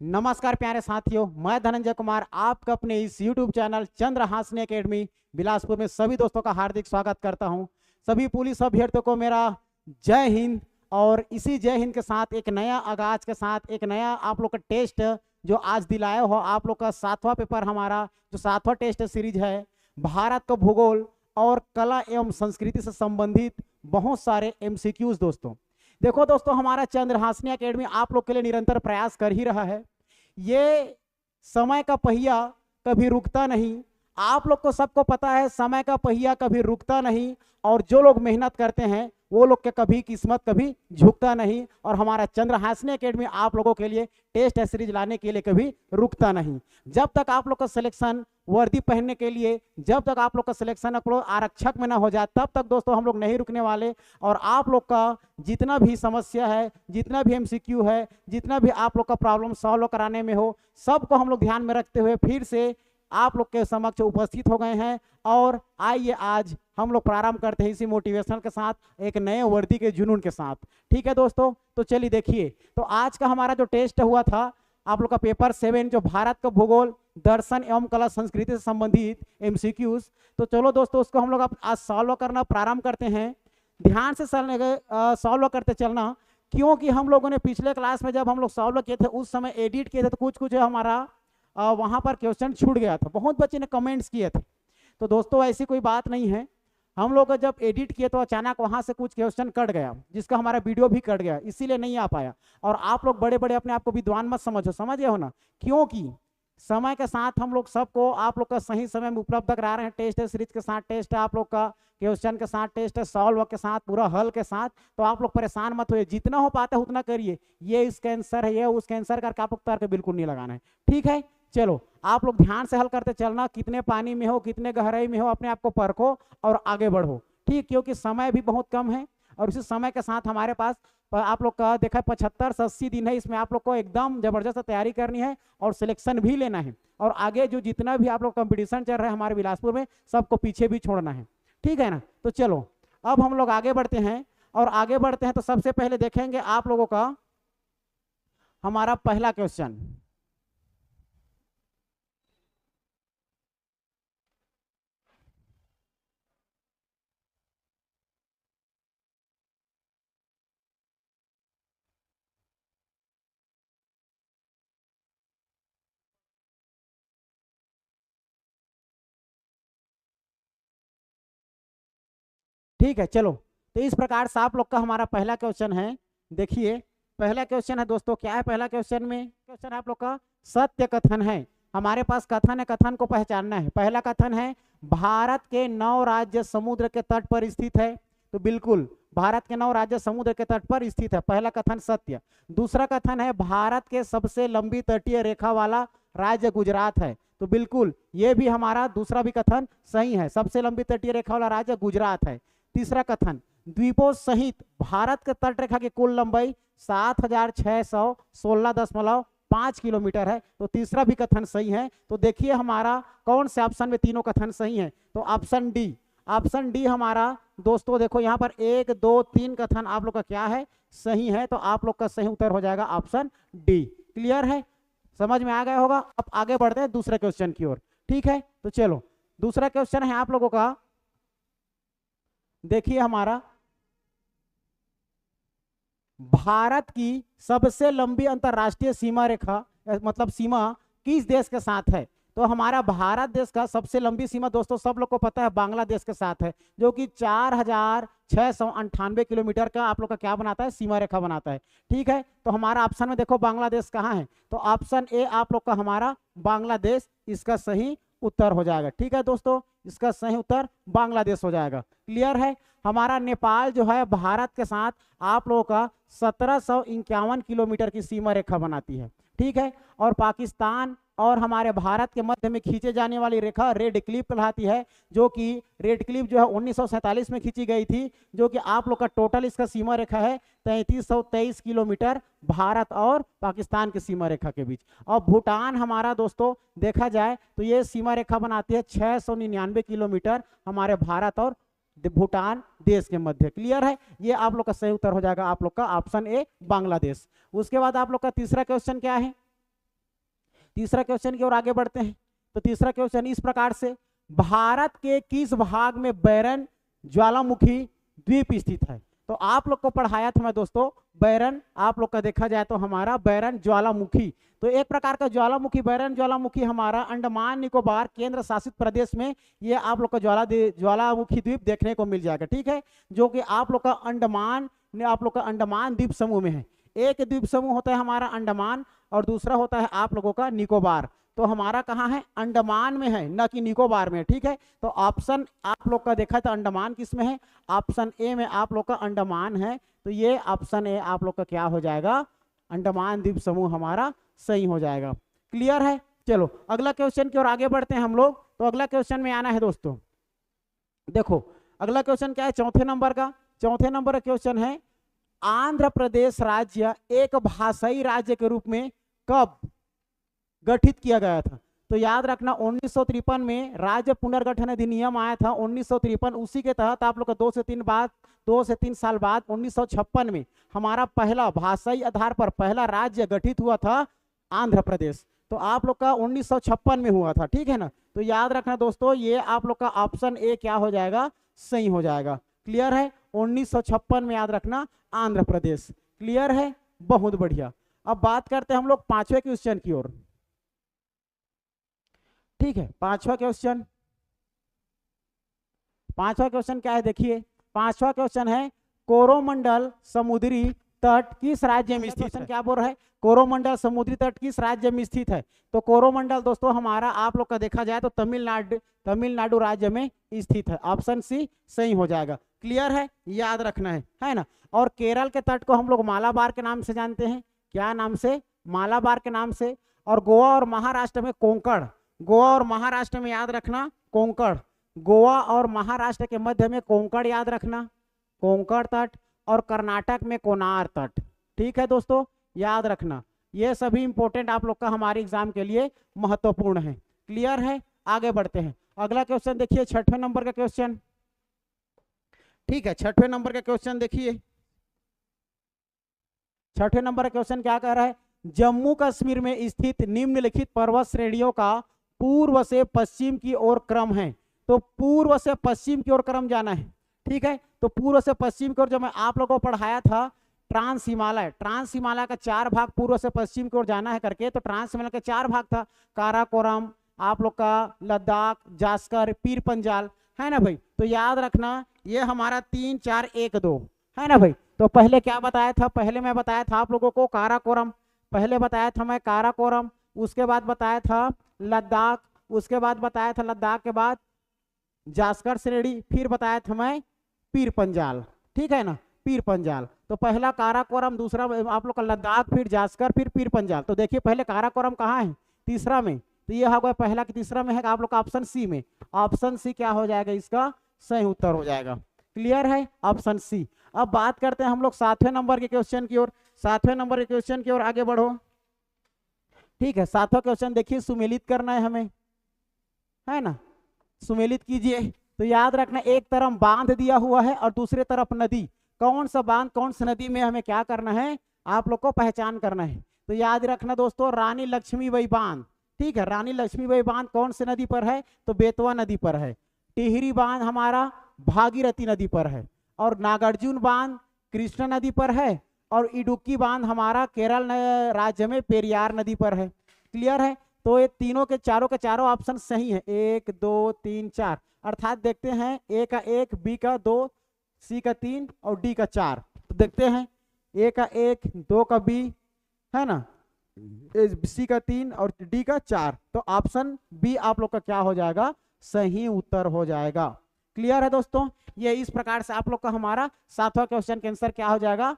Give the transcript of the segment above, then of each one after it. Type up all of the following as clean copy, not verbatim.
नमस्कार प्यारे साथियों, मैं धनंजय कुमार आपका अपने इस YouTube चैनल चंद्र हांसने एकेडमी बिलासपुर में सभी दोस्तों का हार्दिक स्वागत करता हूं। सभी पुलिस अभ्यर्थियों को मेरा जय हिंद। और इसी जय हिंद के साथ एक नया आगाज के साथ एक नया आप लोग का टेस्ट जो आज दिलाए हो, आप लोग का 7वां पेपर, हमारा जो 7वां टेस्ट सीरीज है भारत का भूगोल और कला एवं संस्कृति से संबंधित बहुत सारे MCQs। दोस्तों देखो दोस्तों, हमारा चंद्र हांसनी एकेडमी आप लोग के लिए निरंतर प्रयास कर ही रहा है। ये समय का पहिया कभी रुकता नहीं, आप लोग को सबको पता है समय का पहिया कभी रुकता नहीं। और जो लोग मेहनत करते हैं वो लोग के कभी किस्मत कभी झुकता नहीं। और हमारा चंद्र हांसनी एकेडमी आप लोगों के लिए टेस्ट सीरीज लाने के लिए कभी रुकता नहीं। जब तक आप लोग का सिलेक्शन वर्दी पहनने के लिए, जब तक आप लोग का सिलेक्शन आरक्षक में ना हो जाए, तब तक दोस्तों हम लोग नहीं रुकने वाले। और आप लोग का जितना भी समस्या है, जितना भी MCQ है, जितना भी आप लोग का प्रॉब्लम सॉल्व कराने में हो, सबको हम लोग ध्यान में रखते हुए फिर से आप लोग के समक्ष उपस्थित हो गए हैं। और आइए आज हम लोग प्रारंभ करते हैं इसी मोटिवेशनल के साथ, एक नए वर्दी के जुनून के साथ। ठीक है दोस्तों, तो चलिए देखिए, तो आज का हमारा जो टेस्ट हुआ था आप लोग का पेपर 7 जो भारत का भूगोल, दर्शन एवं कला संस्कृति से संबंधित MCQs, तो चलो दोस्तों उसको हम लोग आज सॉल्व करना प्रारंभ करते हैं। ध्यान से सॉल्व करते चलना, क्योंकि हम लोगों ने पिछले क्लास में जब हम लोग सॉल्व किए थे उस समय एडिट किए थे, तो कुछ कुछ हमारा वहां पर क्वेश्चन छूट गया था। बहुत बच्चे ने कमेंट्स किए थे। तो दोस्तों ऐसी कोई बात नहीं है, हम लोग जब एडिट किए तो अचानक वहां से कुछ क्वेश्चन कट गया, जिसका हमारा वीडियो भी कट गया, इसीलिए नहीं आ पाया। और आप लोग बड़े बड़े अपने आप को विद्वान मत समझो, समझ गए हो ना, क्योंकि समय के साथ हम लोग सबको आप लोग का सही समय में उपलब्ध करा रहे हैं। टेस्ट सीरीज के साथ टेस्ट, आप लोग का क्वेश्चन के साथ टेस्ट, सॉल्व के साथ, पूरा हल के साथ। तो आप लोग परेशान मत होइए, जितना हो पाता है उतना करिए। ये इसका आंसर है, ये उसका आंसर करके आप लोग तर्क के बिल्कुल नहीं लगाना है। ठीक है, चलो आप लोग ध्यान से हल करते चलना। कितने पानी में हो, कितने गहराई में हो, अपने आप को परखो और आगे बढ़ो। ठीक, क्योंकि समय भी बहुत कम है और उसी समय के साथ हमारे पास आप लोग का देखा 75 से 80 दिन है। इसमें आप लोग को एकदम जबरदस्त तैयारी करनी है और सिलेक्शन भी लेना है। और आगे जो जितना भी आप लोग कंपटीशन चल रहा है हमारे बिलासपुर में, सबको पीछे भी छोड़ना है। ठीक है ना, तो चलो अब हम लोग आगे बढ़ते हैं। और आगे बढ़ते हैं तो सबसे पहले देखेंगे आप लोगों का हमारा पहला क्वेश्चन। ठीक है, चलो तो इस प्रकार से आप लोग का हमारा पहला क्वेश्चन है। देखिए पहला क्वेश्चन है दोस्तों, क्या है पहला क्वेश्चन में? क्वेश्चन आप लोग का सत्य कथन है। हमारे पास कथन है, कथन को पहचानना है। पहला कथन है भारत के 9 राज्य समुद्र के तट पर स्थित है। तो बिल्कुल भारत के 9 राज्य समुद्र के तट पर स्थित है, पहला कथन सत्य। दूसरा कथन है भारत के सबसे लंबी तटीय रेखा वाला राज्य गुजरात है। तो बिल्कुल ये भी हमारा दूसरा भी कथन सही है, सबसे लंबी तटीय रेखा वाला राज्य गुजरात है। तीसरा कथन द्वीपों सहित भारत के तट रेखा की कुल लंबाई 7616.5 किलोमीटर है। तो तीसरा भी कथन सही है। तो देखिए हमारा कौन से ऑप्शन में तीनों कथन सही हैं? तो ऑप्शन डी, ऑप्शन डी हमारा दोस्तों देखो यहाँ पर 1 2 3 कथन आप लोग का क्या है? सही है। तो आप लोग का सही उत्तर हो जाएगा ऑप्शन डी। क्लियर है, समझ में आ गया होगा। अब आगे बढ़ते हैं दूसरे क्वेश्चन की ओर। ठीक है, तो चलो दूसरा क्वेश्चन है आप लोगों का, देखिए हमारा भारत की सबसे लंबी अंतरराष्ट्रीय सीमा रेखा मतलब सीमा किस देश के साथ है? तो हमारा भारत देश का सबसे लंबी सीमा दोस्तों सब लोग को पता है बांग्लादेश के साथ है, जो कि 4698 किलोमीटर का आप लोग का क्या बनाता है? सीमा रेखा बनाता है। ठीक है, तो हमारा ऑप्शन में देखो बांग्लादेश कहाँ है? तो ऑप्शन ए आप लोग का हमारा बांग्लादेश इसका सही उत्तर हो जाएगा। ठीक है दोस्तों, इसका सही उत्तर बांग्लादेश हो जाएगा। क्लियर है। हमारा नेपाल जो है भारत के साथ आप लोगों का 1751 किलोमीटर की सीमा रेखा बनाती है। ठीक है, और पाकिस्तान और हमारे भारत के मध्य में खींचे जाने वाली रेखा रेड क्लिफ कहलाती है, जो कि रेड क्लिफ जो है 1947 में खींची गई थी, जो कि आप लोग का टोटल इसका सीमा रेखा है 3323 किलोमीटर भारत और पाकिस्तान की सीमा रेखा के बीच। और भूटान हमारा दोस्तों देखा जाए तो ये सीमा रेखा बनाती है 699 किलोमीटर हमारे भारत और भूटान देश के मध्य। क्लियर है, ये आप लोग का सही उत्तर हो जाएगा आप लोग का ऑप्शन ए बांग्लादेश। उसके बाद आप लोग का तीसरा क्वेश्चन क्या है? तीसरा क्वेश्चन की ओर आगे बढ़ते हैं। तो तीसरा क्वेश्चन इस प्रकार से, भारत के किस भाग में बैरन ज्वालामुखी द्वीप स्थित है? तो आप लोग को पढ़ाया था मैं दोस्तों बैरन, आप लोग का देखा जाए तो हमारा बैरन ज्वालामुखी, तो एक प्रकार का ज्वालामुखी बैरन ज्वालामुखी हमारा अंडमान निकोबार केंद्र शासित प्रदेश में ये आप लोग का ज्वालामुखी द्वीप देखने को मिल जाएगा। ठीक है, जो कि आप लोग का अंडमान द्वीप समूह में है। एक द्वीप समूह होता है हमारा अंडमान और दूसरा होता है आप लोगों का निकोबार। तो हमारा कहाँ है? अंडमान में है, न कि निकोबार में। ठीक है, तो ऑप्शन आप लोग का देखा तो अंडमान किस में है? ऑप्शन ए में आप लोग का अंडमान है। तो ये ऑप्शन ए आप लोग का क्या हो जाएगा? अंडमान द्वीप समूह हमारा सही हो जाएगा। क्लियर है? चलो अगला क्वेश्चन की ओर आगे बढ़ते हैं हम लोग। तो अगला क्वेश्चन में आना है दोस्तों, देखो अगला क्वेश्चन क्या है? चौथे नंबर का क्वेश्चन है, आंध्र प्रदेश राज्य एक भाषाई राज्य के रूप में कब गठित किया गया था? तो याद रखना 1953 में राज्य पुनर्गठन अधिनियम आया था 1953, उसी के तहत आप लोग का 2 से 3 साल बाद 1956 में हमारा पहला भाषाई आधार पर पहला राज्य गठित हुआ था आंध्र प्रदेश। तो आप लोग का 1956 में हुआ था। ठीक है ना, तो याद रखना दोस्तों ये आप लोग का ऑप्शन ए क्या हो जाएगा? सही हो जाएगा। क्लियर है? 1956 में याद रखना आंध्र प्रदेश। क्लियर है? बहुत बढ़िया। अब बात करते हैं हम लोग पांचवें क्वेश्चन की ओर। ठीक है, पांचवा क्वेश्चन क्या है? देखिए पांचवा क्वेश्चन है, कोरोमंडल समुद्री तट किस राज्य में स्थित है? क्या बोल रहा है? कोरोमंडल समुद्री तट किस राज्य में स्थित है? तो कोरोमंडल दोस्तों हमारा आप लोग का देखा जाए तो तमिलनाडु राज्य में स्थित है। ऑप्शन सी सही हो जाएगा। क्लियर है? याद रखना है ना। और केरल के तट को हम लोग मालाबार के नाम से जानते हैं। क्या नाम से? मालाबार के नाम से। और गोवा और महाराष्ट्र में कोंकण, गोवा और महाराष्ट्र में याद रखना कोंकण, गोवा और महाराष्ट्र के मध्य में कोंकण याद रखना, कोंकण तट, और कर्नाटक में कोनार तट। ठीक है दोस्तों, याद रखना ये सभी इंपॉर्टेंट आप लोग का हमारे एग्जाम के लिए महत्वपूर्ण है। क्लियर है? आगे बढ़ते हैं। अगला क्वेश्चन देखिए, छठवें नंबर का क्वेश्चन। ठीक है, छठवें नंबर का क्वेश्चन देखिए, छठवें नंबर का क्वेश्चन क्या कह रहा है? जम्मू कश्मीर में स्थित निम्नलिखित पर्वत श्रेणियों का पूर्व से पश्चिम की ओर क्रम है। तो पूर्व से पश्चिम की ओर क्रम जाना है। ठीक है, तो पूर्व से पश्चिम की ओर जो मैं आप लोगों को पढ़ाया था ट्रांस हिमालय का 4 भाग पूर्व से पश्चिम की ओर जाना है करके, तो ट्रांस हिमालय का 4 भाग था, काराकोरम, आप लोग का लद्दाख, जास्कर, पीर पंजाल, है ना भाई। तो याद रखना ये हमारा 3 4 1 2 है ना भाई। तो पहले क्या बताया था? पहले मैं बताया था आप लोगों को काराकोरम, पहले बताया था मैं काराकोरम, उसके बाद बताया था लद्दाख, उसके बाद बताया था लद्दाख के बाद जास्कर श्रेणी, फिर बताया था मैं पीर पंजाल। ठीक है ना, पीर पंजाल। तो पहला काराकोरम, दूसरा आप लोग का लद्दाख, फिर जास्कर, फिर पीर पंजाल। तो देखिए पहले काराकोरम कहाँ है? तीसरा में। तो ये होगा पहला कि तीसरा में है आप लोग का ऑप्शन सी में। ऑप्शन सी क्या हो जाएगा? इसका सही उत्तर हो जाएगा। क्लियर है? Option C. अब बात करते हैं हम लोग 7वें नंबर के क्वेश्चन की ओर। 7वें नंबर के क्वेश्चन की ओर आगे बढ़ो। ठीक है, 7वां क्वेश्चन देखिए, सुमेलित करना है हमें, है ना। सुमेलित कीजिए। तो याद रखना एक तरफ बांध दिया हुआ है और दूसरे तरफ नदी, कौन सा बांध कौन सी नदी में हमें क्या करना है? आप लोग को पहचान करना है। तो याद रखना दोस्तों रानी लक्ष्मीबाई बांध। ठीक है, रानी लक्ष्मीबाई बांध कौन सी नदी पर है? तो बेतवा नदी पर है। टिहरी बांध हमारा भागीरथी नदी पर है, और नागार्जुन बांध कृष्णा नदी पर है, और इडुक्की बांध हमारा केरल राज्य में पेरियार नदी पर है। क्लियर है? तो ये तीनों के चारों ऑप्शन सही है। 1 2 3 4, अर्थात देखते हैं ए का 1, बी का 2, सी का 3 और डी का 4। तो देखते हैं ए का 1, 2 का बी, है ना, सी का 3 और डी का 4। तो ऑप्शन बी आप लोग का क्या हो जाएगा? सही उत्तर हो जाएगा। क्लियर है दोस्तों? ये इस प्रकार से आप लोग का हमारा 7वां क्वेश्चन का आंसर क्या हो जाएगा?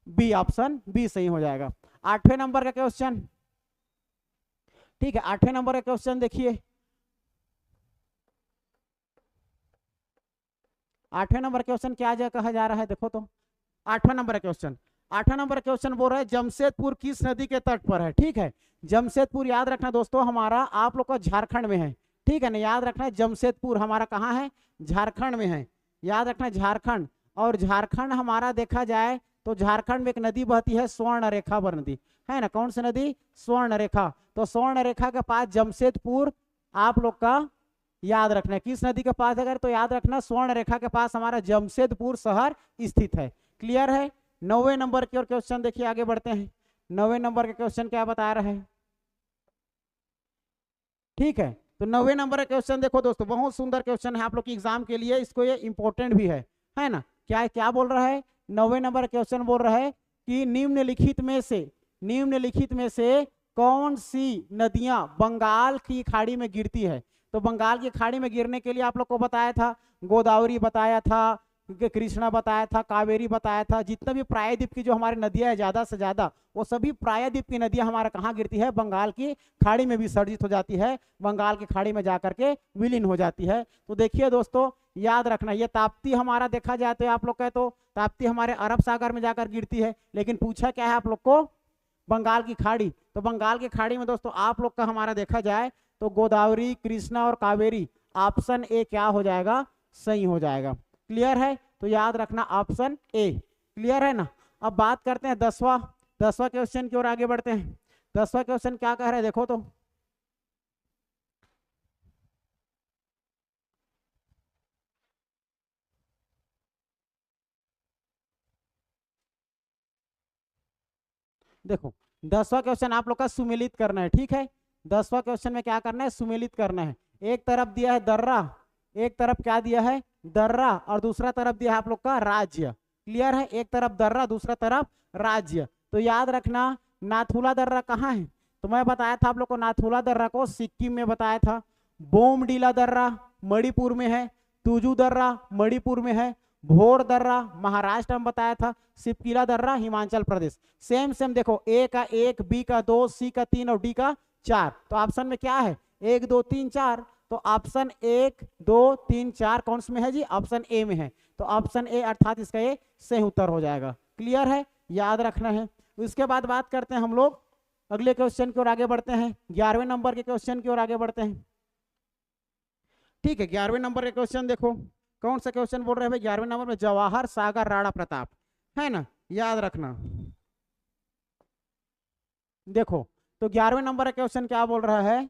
बी, ऑप्शन बी सही हो जाएगा। 8वें नंबर का क्वेश्चन। ठीक है, 8वें नंबर का क्वेश्चन देखिए, 8वें नंबर क्वेश्चन क्या कहा जा रहा है? देखो तो 8वां नंबर क्वेश्चन, 8वां नंबर क्वेश्चन बोल रहा है जमशेदपुर किस नदी के तट पर है? ठीक है, जमशेदपुर याद रखना दोस्तों हमारा आप लोग का झारखंड में है। ठीक है ना, याद रखना जमशेदपुर हमारा कहाँ है? झारखंड में है। याद रखना झारखंड, और झारखंड हमारा देखा जाए तो झारखंड में एक नदी बहती है स्वर्ण रेखा नदी, है ना। कौन सी नदी? स्वर्ण रेखा। तो स्वर्ण रेखा के पास जमशेदपुर आप लोग का याद रखना है। किस नदी के पास अगर तो याद रखना स्वर्ण रेखा के पास हमारा जमशेदपुर शहर स्थित है। क्लियर है। 9वें नंबर की ओर क्वेश्चन देखिए, आगे बढ़ते हैं। 9वें नंबर के क्वेश्चन क्या बता रहे हैं? ठीक है, तो 9वें नंबर का क्वेश्चन देखो दोस्तों, बहुत सुंदर क्वेश्चन है आप लोग की एग्जाम के लिए, इसको ये इंपॉर्टेंट भी है ना। क्या क्या बोल रहा है? 9वें नंबर क्वेश्चन बोल रहा है कि निम्नलिखित में से कौन सी नदियां बंगाल की खाड़ी में गिरती है? तो बंगाल की खाड़ी में गिरने के लिए आप लोग को बताया था, गोदावरी बताया था, कृष्णा बताया था, कावेरी बताया था। जितना भी प्रायद्वीप की जो हमारी नदियां है ज्यादा से ज्यादा, वो सभी प्रायद्वीप की नदियां हमारा कहाँ गिरती है? बंगाल की खाड़ी में विसर्जित हो जाती है, बंगाल की खाड़ी में जाकर के विलीन हो जाती है। तो देखिए दोस्तों, याद रखना, ये ताप्ती हमारा देखा जाए तो आप लोग कहे तो ताप्ती हमारे अरब सागर में जाकर गिरती है, लेकिन पूछा क्या है आप लोग को? बंगाल की खाड़ी। तो बंगाल की खाड़ी में दोस्तों आप लोग का हमारा देखा जाए तो गोदावरी, कृष्णा और कावेरी, ऑप्शन ए क्या हो जाएगा? सही हो जाएगा। क्लियर है? तो याद रखना ऑप्शन ए। क्लियर है ना। अब बात करते हैं 10वां क्वेश्चन की ओर आगे बढ़ते हैं। 10वां क्वेश्चन क्या कह रहे हैं देखो तो, देखो 10वां क्वेश्चन आप लोग का सुमेलित करना है। ठीक है, 10वां क्वेश्चन में क्या करना है? सुमेलित करना है। एक तरफ दिया है दर्रा, एक तरफ क्या दिया है? दर्रा, और दूसरा तरफ दिया है आप लोग का राज्य। क्लियर है? एक तरफ दर्रा, दूसरा तरफ राज्य। तो याद रखना नाथुला दर्रा कहाँ है? तो मैं बताया था आप लोग को, नाथुला दर्रा को सिक्किम में बताया था। बोमडीला दर्रा मणिपुर में है, तुजू दर्रा मणिपुर में है, भोर दर्रा महाराष्ट्र में बताया था, सिपकिला दर्रा हिमाचल प्रदेश। सेम देखो, ए का 1, बी का 2, सी का 3 और डी का 4। तो ऑप्शन में क्या है? 1 2 3 4। तो ऑप्शन 1 2 3 4 कौन से में है जी? ऑप्शन ए में है। तो ऑप्शन ए अर्थात इसका ये सही उत्तर हो जाएगा। क्लियर है? याद रखना है। उसके बाद बात करते हैं हम लोग अगले क्वेश्चन की ओर आगे बढ़ते हैं। 11वें नंबर के क्वेश्चन की ओर आगे बढ़ते हैं। ठीक है, 11वें नंबर के क्वेश्चन देखो, कौन सा क्वेश्चन बोल रहे हैं भाई? 11वें नंबर में जवाहर सागर राणा प्रताप, है ना। याद रखना देखो, तो 11वें नंबर का क्वेश्चन क्या बोल रहा है?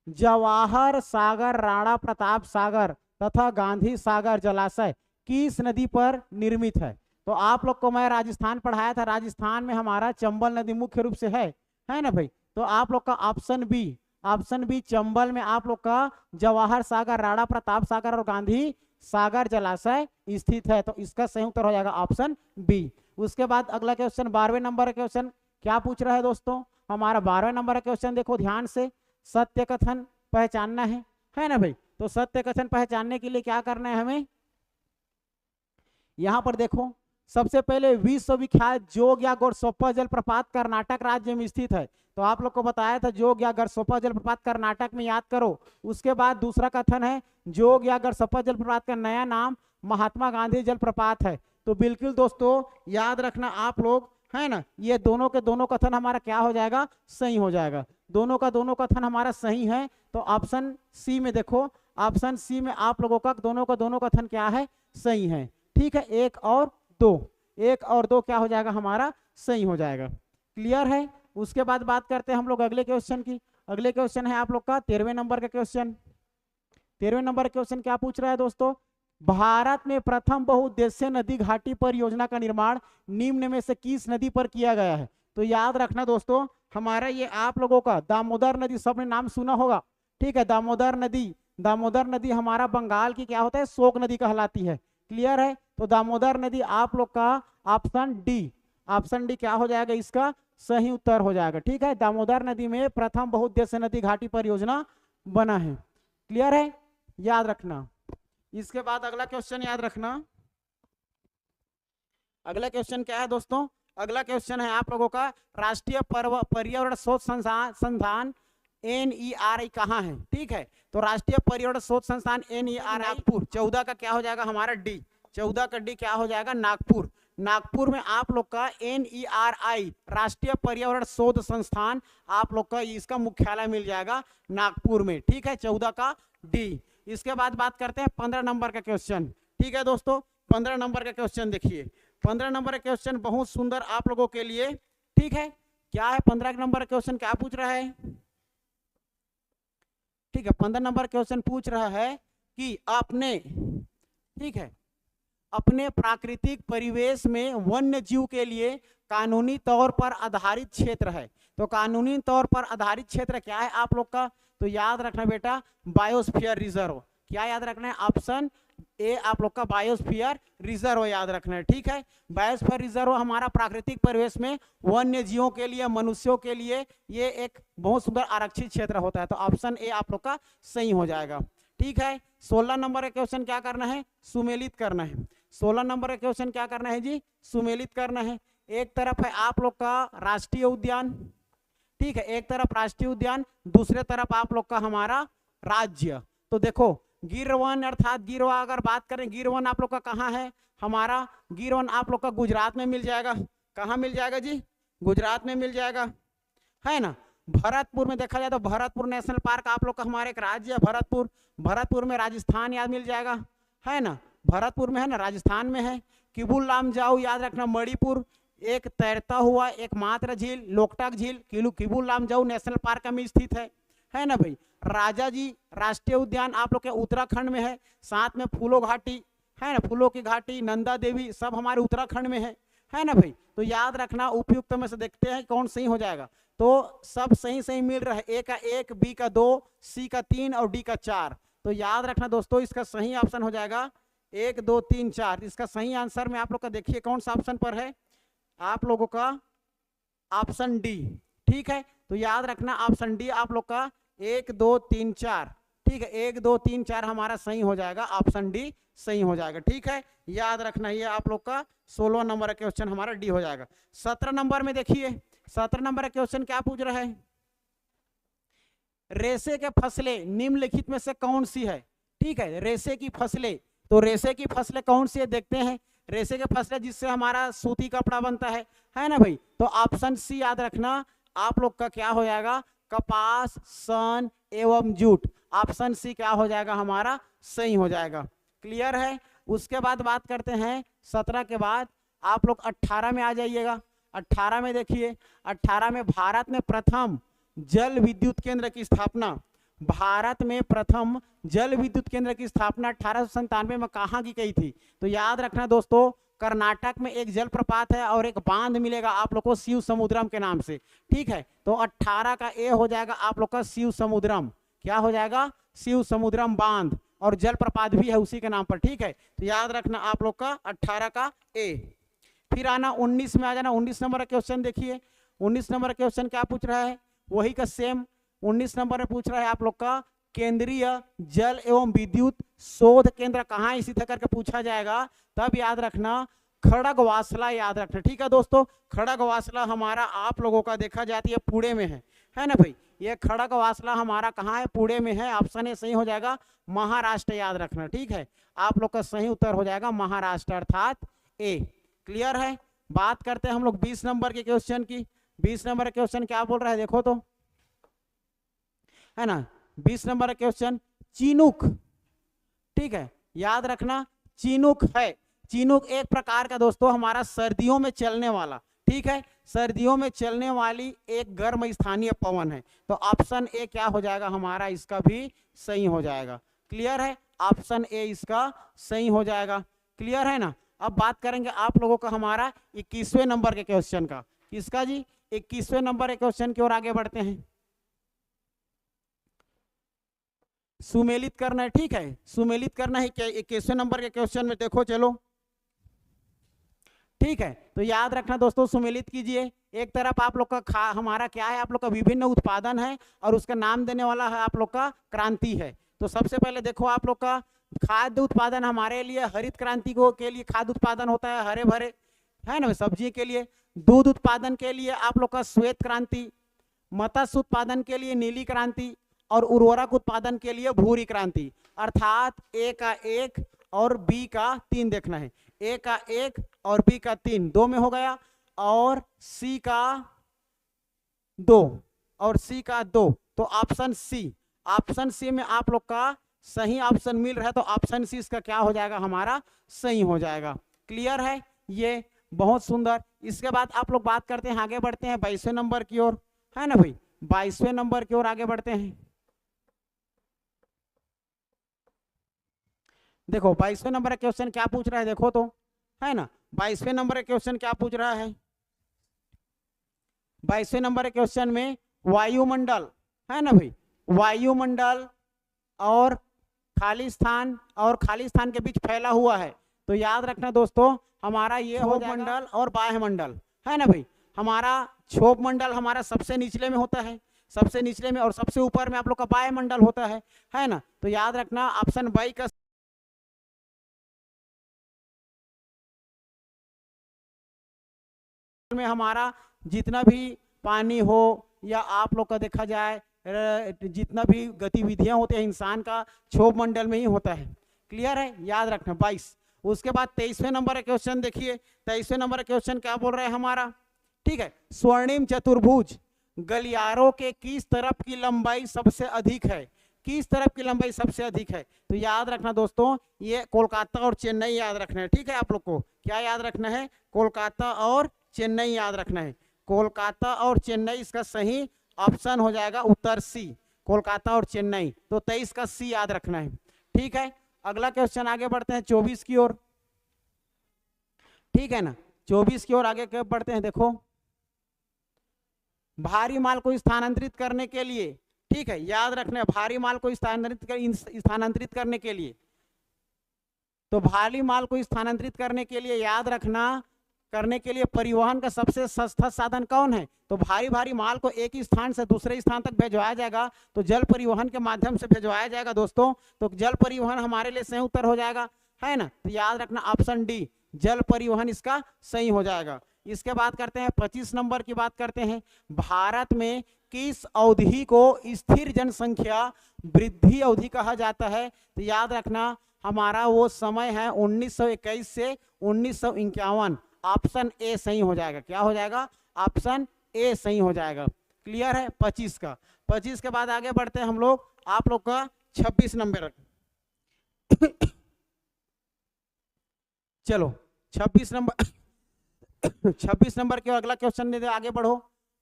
जवाहर सागर राणा प्रताप सागर तथा गांधी सागर जलाशय किस नदी पर निर्मित है? तो आप लोग को मैं राजस्थान पढ़ाया था, राजस्थान में हमारा चंबल नदी मुख्य रूप से है ना भाई। तो आप लोग का ऑप्शन बी चंबल में आप लोग का जवाहर सागर, राणा प्रताप सागर और गांधी सागर जलाशय स्थित है। तो इसका सही उत्तर हो जाएगा ऑप्शन बी। उसके बाद अगला क्वेश्चन 12वें नंबर का क्वेश्चन क्या पूछ रहा है दोस्तों? हमारा 12वें नंबर का क्वेश्चन देखो ध्यान से, सत्य कथन पहचानना है ना भाई। तो सत्य कथन पहचानने के लिए क्या करना है हमें? यहां पर देखो, सबसे पहले विश्वविख्यात जोग या गरसोप्पा जलप्रपात कर्नाटक राज्य में स्थित है। तो आप लोग को बताया था जोग या गरसोप्पा जलप्रपात कर्नाटक में, याद करो। उसके बाद दूसरा कथन है जोग या गरसोप्पा जलप्रपात का नया नाम महात्मा गांधी जलप्रपात है। तो बिल्कुल दोस्तों याद रखना आप लोग, है ना, ये दोनों के दोनों कथन हमारा क्या हो जाएगा? सही हो जाएगा। दोनों का दोनों कथन हमारा सही है। तो ऑप्शन सी में देखो, ऑप्शन सी में आप लोगों का दोनों कथन क्या है? सही है। ठीक है, 1 और 2 क्या हो जाएगा? हमारा सही हो जाएगा। क्लियर है? उसके बाद बात करते हैं हम लोग अगले क्वेश्चन की। अगले क्वेश्चन है आप लोग का 13वें नंबर का क्वेश्चन। 13वें नंबर क्वेश्चन क्या पूछ रहा है दोस्तों? भारत में प्रथम बहुउद्देश्य नदी घाटी परियोजना का निर्माण निम्न में से किस नदी पर किया गया है? तो याद रखना दोस्तों, हमारा ये आप लोगों का दामोदर नदी, सबने नाम सुना होगा। ठीक है, दामोदर नदी हमारा बंगाल की क्या होता है? शोक नदी कहलाती है। क्लियर है? तो दामोदर नदी आप लोग का ऑप्शन डी क्या हो जाएगा? इसका सही उत्तर हो जाएगा। ठीक है, दामोदर नदी में प्रथम बहुउद्देश्य नदी घाटी परियोजना बना है। क्लियर है? याद रखना। इसके बाद अगला क्वेश्चन याद रखना, अगला क्वेश्चन क्या है दोस्तों? अगला क्वेश्चन है आप लोगों का राष्ट्रीय पर्यावरण शोध संस्थान NERI कहाँ है? ठीक है, तो राष्ट्रीय पर्यावरण शोध संस्थान NERI नागपुर। 14 का क्या हो जाएगा? हमारा डी। 14 का डी क्या हो जाएगा? नागपुर। नागपुर में आप लोग का NERI राष्ट्रीय पर्यावरण शोध संस्थान आप लोग का इसका मुख्यालय मिल जाएगा नागपुर में। ठीक है, 14 का डी। इसके बाद बात करते हैं 15 नंबर का क्वेश्चन। ठीक है दोस्तों, 15 नंबर का क्वेश्चन देखिए, 15 नंबर का क्वेश्चन बहुत सुंदर आप लोगों के लिए, ठीक है। क्या है 15 नंबर का क्वेश्चन, क्या पूछ रहा है? ठीक है, 15 नंबर क्वेश्चन पूछ रहा है कि आपने, ठीक है, अपने प्राकृतिक परिवेश में वन्य जीव के लिए कानूनी तौर पर आधारित क्षेत्र है। तो कानूनी तौर पर आधारित क्षेत्र क्या है आप लोग का? तो याद रखना बेटा, बायोस्फीयर रिजर्व। क्या याद रखना है? ऑप्शन ए आप लोग का बायोस्फीयर रिजर्व याद रखना है, ठीक है। बायोस्फीयर रिजर्व हमारा प्राकृतिक परिवेश में वन्य जीवों के लिए, मनुष्यों के लिए ये एक बहुत सुंदर आरक्षित क्षेत्र होता है। तो ऑप्शन ए आप लोग का सही हो जाएगा, ठीक है। 16 नंबर का क्वेश्चन क्या करना है? सुमेलित करना है। 16 नंबर का क्वेश्चन क्या करना है जी? सुमेलित करना है। एक तरफ है आप लोग का राष्ट्रीय उद्यान, ठीक है, एक तरफ राष्ट्रीय उद्यान, दूसरे तरफ आप लोग का हमारा राज्य। तो देखो गिर वन अर्थात गिर, अगर बात करें गिर वन आप लोग का कहाँ है? हमारा गिर वन आप लोग का गुजरात में मिल जाएगा। कहाँ मिल जाएगा जी? गुजरात में मिल जाएगा, है ना। भरतपुर में देखा जाए तो भरतपुर नेशनल पार्क आप लोग का हमारे एक राज्य है भरतपुर। भरतपुर में राजस्थान याद मिल जाएगा, है ना, भरतपुर में है ना, राजस्थान में है। किबुल लामजाऊ याद रखना मणिपुर, एक तैरता हुआ एकमात्र झील लोकटक झील किबुल लामजाऊ नेशनल पार्क में स्थित है ना भाई। राजा जी राष्ट्रीय उद्यान आप लोग के उत्तराखंड में है, साथ में फूलों घाटी है ना, फूलों की घाटी, नंदा देवी सब हमारे उत्तराखंड में है ना भाई। तो याद रखना उपयुक्त में से देखते हैं कौन सही हो जाएगा। तो सब सही सही मिल रहा है, ए का 1, बी का 2, सी का 3 और डी का 4। तो याद रखना दोस्तों इसका सही ऑप्शन हो जाएगा 1 2 3 4। इसका सही आंसर में आप लोग का देखिए कौन सा ऑप्शन पर है, आप लोगों का ऑप्शन डी, ठीक है। तो याद रखना ऑप्शन डी आप लोग का 1 2 3 4, ठीक है, 1 2 3 4 हमारा सही हो जाएगा, ऑप्शन डी सही हो जाएगा, ठीक है। याद रखना ये आप लोग का 16 नंबर का क्वेश्चन हमारा डी हो जाएगा। 17 नंबर में देखिए, 17 नंबर का क्वेश्चन क्या पूछ रहा है? रेशे के फसलें निम्नलिखित में से कौन सी है? ठीक है, रेशे की फसलें, तो रेशे की फसलें कौन सी है देखते हैं। रेशे के फसलें जिससे हमारा सूती कपड़ा बनता है ना भाई। तो ऑप्शन सी याद रखना आप लोग का क्या हो जाएगा? कपास, सन एवं जूट। ऑप्शन सी क्या हो जाएगा? हमारा सही हो जाएगा, क्लियर है। उसके बाद बात करते हैं 17 के बाद आप लोग 18 में आ जाइएगा। 18 में देखिए, 18 में भारत में प्रथम जल विद्युत केंद्र की स्थापना, भारत में प्रथम जल विद्युत केंद्र की स्थापना 1897 में कहाँ की गई थी? तो याद रखना दोस्तों कर्नाटक में एक जलप्रपात है और एक बांध मिलेगा आप लोग को शिव समुद्रम के नाम से, ठीक है। तो 18 का ए हो जाएगा आप लोग का शिव समुद्रम। क्या हो जाएगा? शिव समुद्रम बांध, और जलप्रपात भी है उसी के नाम पर, ठीक है। तो याद रखना आप लोग का 18 का ए। फिर आना 19 में आ जाना। 19 नंबर का क्वेश्चन देखिए, 19 नंबर का क्वेश्चन क्या पूछ रहा है? वही का सेम 19 नंबर में पूछ रहा है आप लोग का केंद्रीय जल एवं विद्युत शोध केंद्र कहाँ स्थित है करके पूछा जाएगा। तब याद रखना खड़गवासला याद रखना, ठीक है दोस्तों। खड़गवासला हमारा आप लोगों का देखा जाती है पुणे में है ना भाई। ये खड़गवासला हमारा कहाँ है? पुणे में है। ऑप्शन ए सही हो जाएगा महाराष्ट्र याद रखना, ठीक है। आप लोग का सही उत्तर हो जाएगा महाराष्ट्र अर्थात ए, क्लियर है। बात करते हैं हम लोग 20 नंबर के क्वेश्चन की। 20 नंबर का क्वेश्चन क्या बोल रहा है देखो तो, है ना। 20 नंबर का क्वेश्चन चिनुक, ठीक है, याद रखना चिनुक है। चिनुक एक प्रकार का दोस्तों हमारा सर्दियों में चलने वाला, ठीक है, सर्दियों में चलने वाली एक गर्म स्थानीय पवन है। तो ऑप्शन ए क्या हो जाएगा हमारा? इसका भी सही हो जाएगा, क्लियर है। ऑप्शन ए इसका सही हो जाएगा, क्लियर है ना। अब बात करेंगे आप लोगों का हमारा 21वें नंबर के क्वेश्चन का। किसका जी? 21वें नंबर के क्वेश्चन की ओर आगे बढ़ते हैं। सुमेलित करना है, ठीक है, सुमेलित करना है। 21वें नंबर के क्वेश्चन में देखो चलो, ठीक है। तो याद रखना दोस्तों सुमेलित कीजिए। एक तरफ आप लोग का हमारा क्या है? आप लोग का विभिन्न उत्पादन है और उसका नाम देने वाला है आप लोग का क्रांति है। तो सबसे पहले देखो आप लोग का खाद्य उत्पादन हमारे लिए हरित क्रांति को के लिए खाद्य उत्पादन होता है हरे भरे, है ना, सब्जी के लिए। दूध उत्पादन के लिए आप लोग का श्वेत क्रांति, मत्स्य उत्पादन के लिए नीली क्रांति और उर्वरक उत्पादन के लिए भूरी क्रांति। अर्थात ए का 1 और बी का 3 देखना है। ए का 1 और बी का 3 2 में हो गया, और सी का 2 और सी का 2। तो ऑप्शन सी में आप लोग का सही ऑप्शन मिल रहा है। तो ऑप्शन सी इसका क्या हो जाएगा? हमारा सही हो जाएगा, क्लियर है। ये बहुत सुंदर। इसके बाद आप लोग बात करते हैं, आगे बढ़ते हैं 22वें नंबर की ओर, है ना भाई, 22वें नंबर की ओर आगे बढ़ते हैं। देखो 22वें नंबर का क्वेश्चन क्या पूछ रहा है, देखो तो, है ना, 22वें नंबर का क्वेश्चन क्या पूछ रहा है, 22वें नंबर के क्वेश्चन में वायुमंडल, है ना भाई, वायुमंडल और खाली स्थान के बीच फैला हुआ है। तो याद रखना दोस्तों, हमारा ये हो मंडल और बाह्य मंडल, है ना भाई। हमारा क्षोभ मंडल हमारा सबसे निचले में होता है, सबसे निचले में, और सबसे ऊपर में आप लोग का बाह्य मंडल होता है ना। तो याद रखना ऑप्शन बाई का में हमारा जितना भी पानी हो या आप लोग का देखा जाए जितना भी गतिविधियां होते हैं इंसान का, क्षोभ मंडल में ही होता है। क्लियर है, याद रखना 22। उसके बाद 23वें नंबर का क्वेश्चन देखिए, 23वें नंबर का क्वेश्चन क्या बोल रहा है हमारा, ठीक है, स्वर्णिम चतुर्भुज गलियारों के किस तरफ की लंबाई सबसे अधिक है, किस तरफ की लंबाई सबसे अधिक है। तो याद रखना दोस्तों, ये कोलकाता और चेन्नई याद रखना है, ठीक है। आप लोग को क्या याद रखना है, कोलकाता और चेन्नई याद रखना है, कोलकाता और चेन्नई इसका सही ऑप्शन हो जाएगा उत्तर सी, कोलकाता और चेन्नई। तो 23 का सी याद रखना है, ठीक है। अगला क्वेश्चन आगे बढ़ते हैं 24 की ओर, ठीक है ना, 24 की ओर आगे बढ़ते हैं। देखो भारी माल को स्थानांतरित करने के लिए, ठीक है, याद रखना है भारी माल को स्थानांतरित करने के लिए, तो भारी माल को स्थानांतरित करने के लिए याद रखना, करने के लिए परिवहन का सबसे सस्ता साधन कौन है। तो भारी माल को एक ही स्थान से दूसरे स्थान तक भिजवाया जाएगा, तो जल परिवहन के माध्यम से भिजवाया जाएगा दोस्तों। तो जल परिवहन हमारे लिए सही उत्तर हो जाएगा, है ना। तो याद रखना ऑप्शन डी, जल परिवहन इसका सही हो जाएगा। इसके बाद करते हैं 25 नंबर की बात करते हैं, भारत में किस अवधि को स्थिर जनसंख्या वृद्धि अवधि कहा जाता है। तो याद रखना हमारा वो समय है 1921 से 1951, ऑप्शन ए सही हो जाएगा। क्या हो जाएगा, ऑप्शन ए सही हो जाएगा। क्लियर है 25 का। 25 के बाद आगे बढ़ते हैं हम लोग, आप लोग का 26 नंबर चलो 26 नंबर 26 नंबर के अगला क्वेश्चन दे, आगे बढ़ो।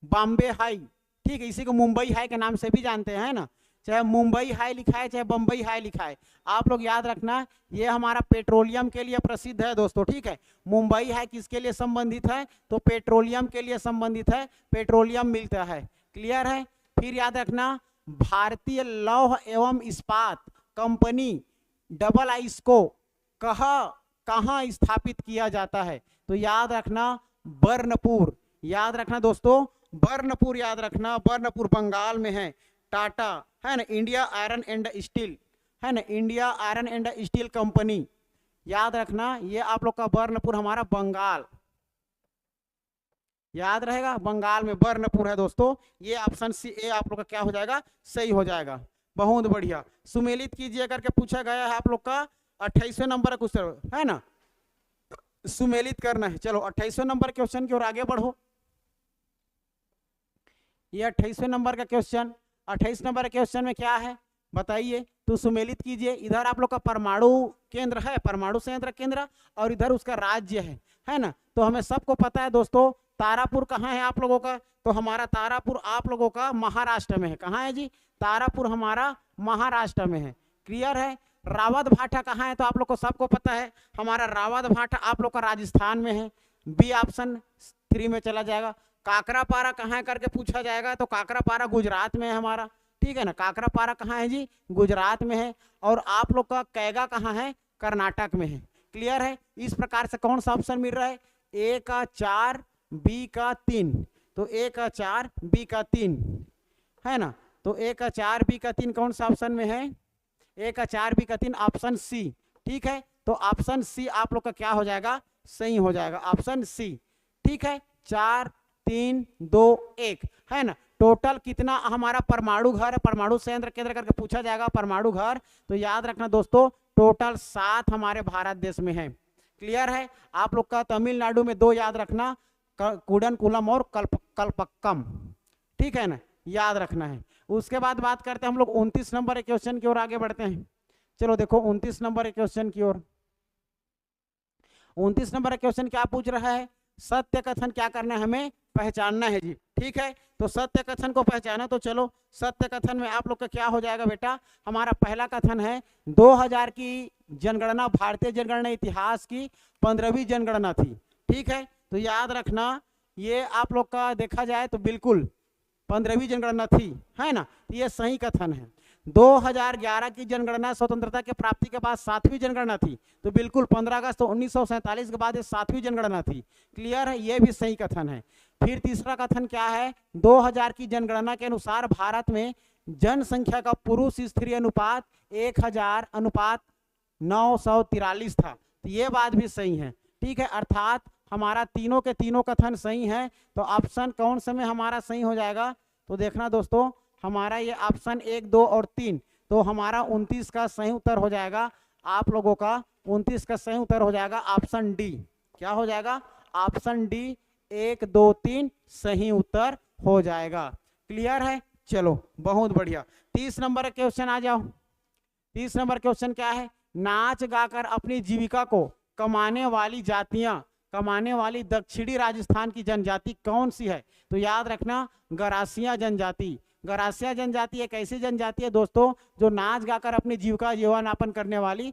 बॉम्बे हाई, ठीक है, इसी को मुंबई हाई के नाम से भी जानते हैं ना, चाहे मुंबई हाई लिखा है चाहे बम्बई हाई लिखा है, आप लोग याद रखना ये हमारा पेट्रोलियम के लिए प्रसिद्ध है दोस्तों, ठीक है। मुंबई हाई किसके लिए संबंधित है, तो पेट्रोलियम के लिए संबंधित है, पेट्रोलियम मिलता है। क्लियर है। फिर याद रखना भारतीय लौह एवं इस्पात कंपनी डबल आइस को कहाँ स्थापित किया जाता है। तो याद रखना बर्नपुर, याद रखना दोस्तों बर्नपुर, याद रखना बर्नपुर बंगाल में है। टाटा, है ना, इंडिया आयरन एंड स्टील, है ना, India iron and steel company, याद रखना ये आप लोग का बर्नपुर हमारा बंगाल, याद रहेगा बंगाल में बर्नपुर है दोस्तों। ये ऑप्शन सी ए आप लोग का क्या हो जाएगा, सही हो जाएगा। बहुत बढ़िया, सुमेलित कीजिए करके पूछा गया है आप लोग का 28वें नंबर का क्वेश्चन, है ना, सुमेलित करना है। चलो 28वें नंबर क्वेश्चन की ओर आगे बढ़ो। ये 28वें नंबर का क्वेश्चन, 28 नंबर के क्वेश्चन में क्या है बताइए, तो सुमेलित कीजिए। इधर आप लोग का परमाणु केंद्र है, परमाणु संयंत्र केंद्र, और इधर उसका राज्य है ना। तो हमें सबको पता है दोस्तों तारापुर कहाँ है आप लोगों का, तो हमारा तारापुर आप लोगों का महाराष्ट्र में है। कहाँ है जी, तारापुर हमारा महाराष्ट्र में है। क्लियर है। रावत भाटा कहाँ है, तो आप लोग को सबको पता है हमारा रावत भाटा आप लोग का राजस्थान में है, बी ऑप्शन 3 में चला जाएगा। काकरापारा कहाँ है करके पूछा जाएगा, तो काकरापारा गुजरात में है हमारा, ठीक है ना, काकरापारा कहाँ है जी, गुजरात में है। और आप लोग का कैगा कहाँ है, कर्नाटक में है। क्लियर है। इस प्रकार से कौन सा ऑप्शन मिल रहा है, ए का 4 बी का 3, तो ए का 4 बी का 3, है ना, तो ए का 4 बी का 3 कौन सा ऑप्शन में है, ए का 4 बी का 3 ऑप्शन सी, ठीक है। तो ऑप्शन सी आप लोग का क्या हो जाएगा, सही हो जाएगा, ऑप्शन सी, ठीक है। 4 3 2 1, है ना। टोटल कितना हमारा परमाणु घर है, परमाणु संयंत्र केंद्र करके पूछा जाएगा परमाणु घर, तो याद रखना दोस्तों टोटल 7 हमारे भारत देश में है। क्लियर है। आप लोग का तमिलनाडु में 2 याद रखना, कुडनकुलम और कल्पक्कम, ठीक है ना, याद रखना है। उसके बाद बात करते हैं हम लोग 29 नंबर क्वेश्चन की ओर आगे बढ़ते हैं। चलो देखो 29 नंबर क्वेश्चन की ओर, 29 नंबर का क्वेश्चन क्या पूछ रहा है, सत्य कथन क्या करना है, हमें पहचानना है जी। ठीक है, तो सत्य कथन को पहचाना, तो चलो सत्य कथन में आप लोग का क्या हो जाएगा बेटा, हमारा पहला कथन है 2000 की जनगणना भारतीय जनगणना इतिहास की 15वीं जनगणना थी। ठीक है, तो याद रखना ये आप लोग का देखा जाए तो बिल्कुल 15वीं जनगणना थी, है ना, तो ये सही कथन है। 2011 की जनगणना स्वतंत्रता के प्राप्ति के बाद 7वीं जनगणना थी, तो बिल्कुल 15 अगस्त 1947 के बाद ये 7वीं जनगणना थी। क्लियर है, ये भी सही कथन है। फिर तीसरा कथन क्या है, 2000 की जनगणना के अनुसार भारत में जनसंख्या का पुरुष स्त्री अनुपात 1000:943 था, तो ये बात भी सही है। ठीक है, अर्थात हमारा तीनों के तीनों कथन सही है। तो ऑप्शन कौन से में हमारा सही हो जाएगा, तो देखना दोस्तों, हमारा ये ऑप्शन 1, 2 और 3, तो हमारा 29 का सही उत्तर हो जाएगा आप लोगों का, 29 का सही उत्तर हो जाएगा ऑप्शन डी। क्या हो जाएगा, ऑप्शन डी 1, 2, 3 सही उत्तर हो जाएगा। क्लियर है, चलो बहुत बढ़िया। 30 नंबर का क्वेश्चन आ जाओ। 30 नंबर क्वेश्चन क्या है, नाच गाकर अपनी जीविका को कमाने वाली जातियां, कमाने वाली दक्षिणी राजस्थान की जनजाति कौन सी है, तो याद रखना गरासिया जनजाति। गरासिया जनजाति एक ऐसी जनजाति है दोस्तों जो नाच गाकर अपनी जीविका जीवन यापन करने वाली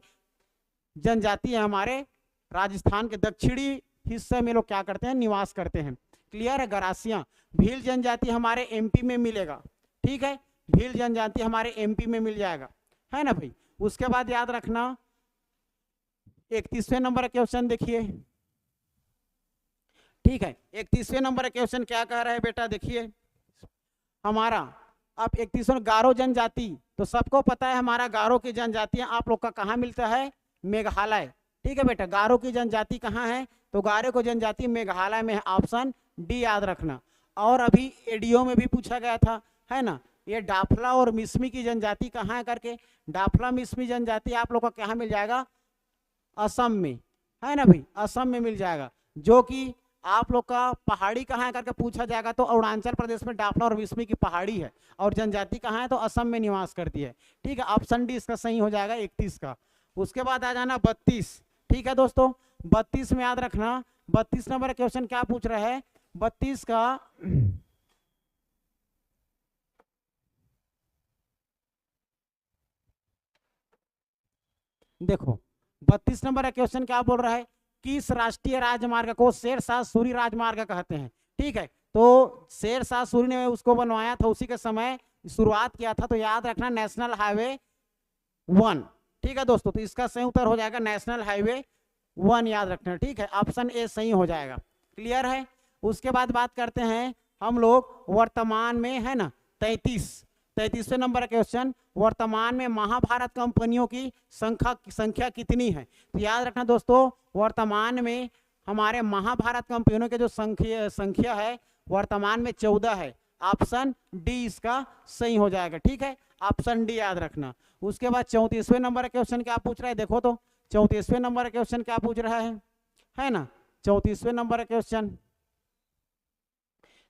जनजाति है, हमारे राजस्थान के दक्षिणी हिस्से में लोग क्या करते हैं, निवास करते हैं। क्लियर है, गरासिया। भील जनजाति हमारे एमपी में मिलेगा। ठीक है, भील जनजाति हमारे एमपी में मिल जाएगा, है ना भाई। उसके बाद याद रखना 31वें नंबर का क्वेश्चन देखिए। ठीक है, 31वें नंबर का क्वेश्चन क्या कह रहा है बेटा, देखिए हमारा अब 31वां गारो जनजाति, तो सबको पता है हमारा गारो की जनजातियां आप लोग का कहाँ मिलता है, मेघालय। ठीक है बेटा, गारो की जनजाति कहाँ है, तो गारो की जनजाति मेघालय में है, ऑप्शन डी याद रखना। और अभी एडीओ में भी पूछा गया था, है ना, ये डाफला और मिसमी की जनजाति कहाँ है करके, डाफला मिसमी जनजाति आप लोग को कहाँ मिल जाएगा, असम में, है ना भाई, असम में मिल जाएगा। जो कि आप लोग का पहाड़ी कहाँ है करके पूछा जाएगा, तो अरुणाचल प्रदेश में डाफला और मिसमी की पहाड़ी है, और जनजाति कहाँ है, तो असम में निवास करती है। ठीक है, ऑप्शन डी इसका सही हो जाएगा 31 का। उसके बाद आ जाना 32। ठीक है दोस्तों, 32 में याद रखना 32 नंबर क्वेश्चन क्या पूछ रहा है, 32 का देखो 32 नंबर का क्वेश्चन क्या बोल रहा है, किस राष्ट्रीय राजमार्ग को शेरशाह सूरी राजमार्ग कहते हैं। ठीक है, तो शेरशाह सूरी ने उसको बनवाया था, उसी के समय शुरुआत किया था, तो याद रखना नेशनल हाईवे 1। ठीक है दोस्तों, तो इसका सही उत्तर हो जाएगा नेशनल हाईवे 1 याद रखना। ठीक है, ऑप्शन ए सही हो जाएगा। क्लियर है। उसके बाद बात करते हैं हम लोग वर्तमान में, है ना, 33वें नंबर का क्वेश्चन, वर्तमान में महाभारत कंपनियों की संख्या कितनी है, तो याद रखना दोस्तों वर्तमान में हमारे महाभारत कंपनियों के जो संख्या है वर्तमान में 14 है, ऑप्शन डी इसका सही हो जाएगा। ठीक है, ऑप्शन डी याद रखना। उसके बाद 34वें नंबर का क्वेश्चन क्या पूछ रहा है, देखो तो 34वें नंबर का क्वेश्चन क्या पूछ रहा है ना, 34वें नंबर का क्वेश्चन,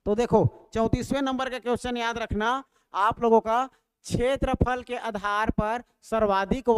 तो देखो 34वें नंबर का क्वेश्चन याद रखना आप लोगों का, क्षेत्रफल के आधार पर सर्वाधिक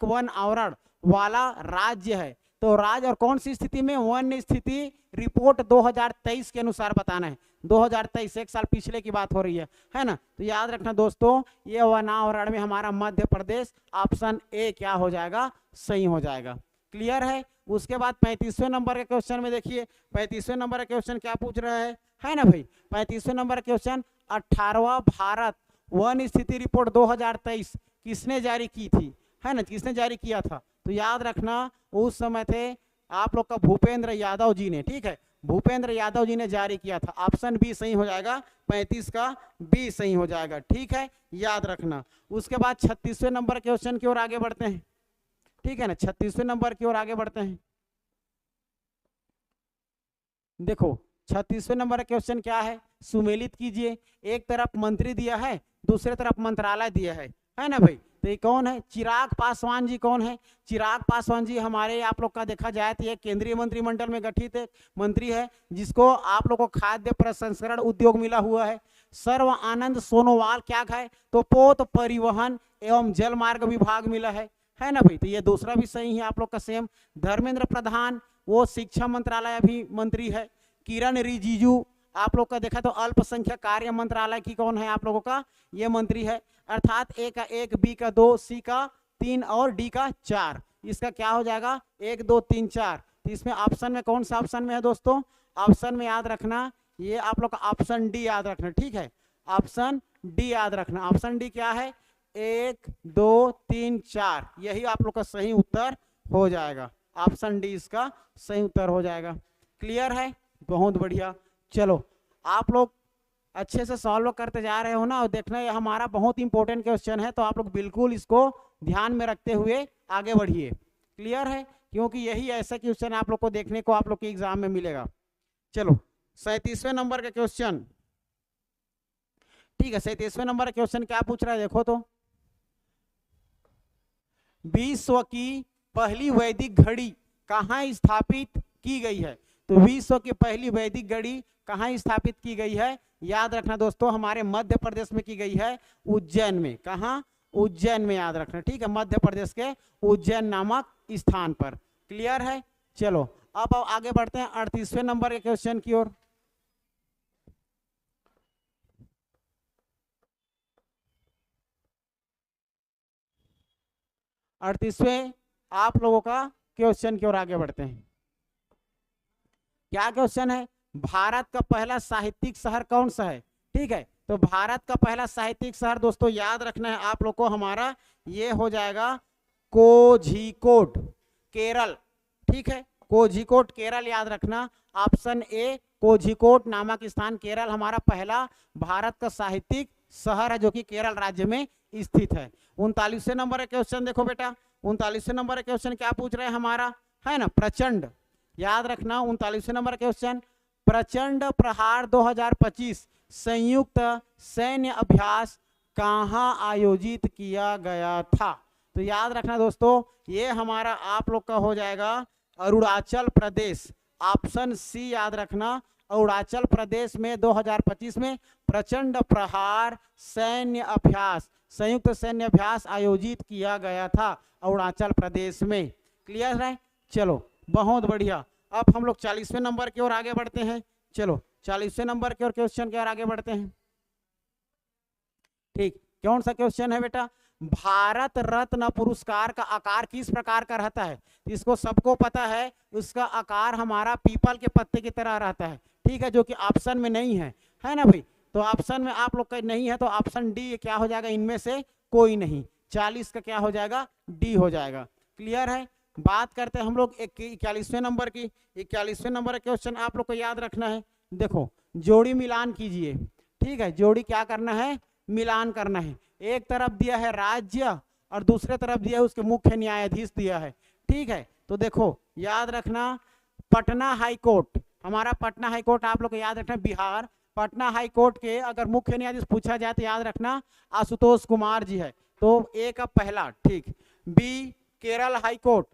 वन आवरण वाला राज्य है, तो राज्य और कौन सी स्थिति में, वन्य स्थिति रिपोर्ट 2023 के अनुसार बताना है। 2023 एक साल पिछले की बात हो रही है ना, तो याद रखना दोस्तों ये वनावरण में हमारा मध्य प्रदेश, ऑप्शन ए क्या हो जाएगा, सही हो जाएगा। क्लियर है। उसके बाद 35वें नंबर के क्वेश्चन में देखिए, 35वें नंबर का क्वेश्चन क्या पूछ रहा है ना भाई, 35वें नंबर का क्वेश्चन 18वां भारत वन स्थिति रिपोर्ट 2023 किसने जारी की थी, है ना, किसने जारी किया था, तो याद रखना उस समय थे आप लोग का भूपेंद्र यादव जी ने। ठीक है, भूपेंद्र यादव जी ने जारी किया था, ऑप्शन बी सही हो जाएगा, 35 का बी सही हो जाएगा। ठीक है, याद रखना। उसके बाद 36वें नंबर क्वेश्चन की ओर आगे बढ़ते हैं। ठीक है ना, 36वें नंबर की ओर आगे बढ़ते हैं। देखो 36वें नंबर का क्वेश्चन क्या है, सुमेलित कीजिए। एक तरफ मंत्री दिया है, दूसरे तरफ मंत्रालय दिया है ना भाई, तो ये कौन है, चिराग पासवान जी कौन है, चिराग पासवान जी हमारे आप लोग का देखा जाए तो ये केंद्रीय मंत्रिमंडल में गठित मंत्री है, जिसको आप लोग को खाद्य प्रसंस्करण उद्योग मिला हुआ है। सर्व आनंद सोनोवाल क्या है, तो पोत परिवहन एवं जल मार्ग विभाग मिला है है ना भाई। तो ये दूसरा भी सही है आप लोग का सेम। धर्मेंद्र प्रधान वो शिक्षा मंत्रालय भी मंत्री है। किरण रिजिजू आप लोग का देखा तो अल्पसंख्यक कार्य मंत्रालय की कौन है आप लोगों का, ये मंत्री है। अर्थात ए का 1, बी का 2, सी का 3 और डी का 4। इसका क्या हो जाएगा 1 2 3 4। तो इसमें ऑप्शन में कौन सा ऑप्शन में है दोस्तों, ऑप्शन में याद रखना ये आप लोग का ऑप्शन डी याद रखना, ठीक है। ऑप्शन डी याद रखना। ऑप्शन डी क्या है 1 2 3 4, यही आप लोग का सही उत्तर हो जाएगा। ऑप्शन डी इसका सही उत्तर हो जाएगा। क्लियर है, बहुत बढ़िया। चलो आप लोग अच्छे से सॉल्व करते जा रहे हो ना, और देखना ये हमारा बहुत इंपॉर्टेंट क्वेश्चन है, तो आप लोग बिल्कुल इसको ध्यान में रखते हुए आगे बढ़िए। क्लियर है, क्योंकि यही ऐसा क्वेश्चन आप लोग को देखने को आप लोग के एग्जाम में मिलेगा। चलो 37वें नंबर का क्वेश्चन, ठीक है। 37वें नंबर का क्वेश्चन क्या पूछ रहा है देखो तो, विश्व की पहली वैदिक घड़ी कहाँ स्थापित की गई है। तो विश्व की पहली वैदिक घड़ी कहाँ स्थापित की गई है, याद रखना दोस्तों हमारे मध्य प्रदेश में की गई है, उज्जैन में। कहाँ, उज्जैन में, याद रखना, ठीक है। मध्य प्रदेश के उज्जैन नामक स्थान पर। क्लियर है। चलो अब आगे बढ़ते हैं 38वें नंबर के क्वेश्चन की ओर। 38वें आप लोगों का क्वेश्चन की ओर आगे बढ़ते हैं। क्या क्वेश्चन है, भारत का पहला साहित्यिक शहर कौन सा है। ठीक है, तो भारत का पहला साहित्यिक शहर दोस्तों याद रखना है आप लोग को, हमारा ये हो जाएगा कोझिकोड, केरल। ठीक है, कोझिकोड केरल याद रखना। ऑप्शन ए कोझिकोड नामक स्थान केरल हमारा पहला भारत का साहित्यिक शहर है, जो कि केरल राज्य में स्थित है। 39वें नंबर का क्वेश्चन देखो बेटा, 39वें नंबर का क्वेश्चन क्या पूछ रहे हैं हमारा, है ना, प्रचंड। याद रखना 39वें नंबर का क्वेश्चन, प्रचंड प्रहार 2025 संयुक्त सैन्य अभ्यास कहाँ आयोजित किया गया था। तो याद रखना दोस्तों ये हमारा आप लोग का हो जाएगा अरुणाचल प्रदेश। ऑप्शन सी याद रखना, अरुणाचल प्रदेश में 2025 में प्रचंड प्रहार सैन्य अभ्यास, संयुक्त सैन्य अभ्यास आयोजित किया गया था अरुणाचल प्रदेश में। क्लियर है, चलो बहुत बढ़िया। अब हम लोग 40वें नंबर की ओर आगे बढ़ते हैं। चलो 40वें नंबर की ओर क्वेश्चन की ओर आगे बढ़ते हैं। ठीक, कौन सा क्वेश्चन है बेटा, भारत रत्न पुरस्कार का आकार किस प्रकार का रहता है। इसको सबको पता है, उसका आकार हमारा पीपल के पत्ते की तरह रहता है। ठीक है, जो कि ऑप्शन में नहीं है, है ना भाई। तो ऑप्शन में आप लोग का नहीं है, तो ऑप्शन डी क्या हो जाएगा, इनमें से कोई नहीं। 40 का क्या हो जाएगा, डी हो जाएगा। क्लियर है। बात करते हैं हम लोग 41वें नंबर की। 41वें नंबर का क्वेश्चन आप लोग को याद रखना है। देखो जोड़ी मिलान कीजिए। ठीक है, जोड़ी क्या करना है, मिलान करना है। एक तरफ दिया है राज्य और दूसरे तरफ दिया है उसके मुख्य न्यायाधीश दिया है। ठीक है, तो देखो याद रखना पटना हाई कोर्ट, हमारा पटना हाई कोर्ट आप लोग को याद रखना बिहार। पटना हाई कोर्ट के अगर मुख्य न्यायाधीश पूछा जाए तो याद रखना आशुतोष कुमार जी है, तो ए का पहला। ठीक, B Kerala high court,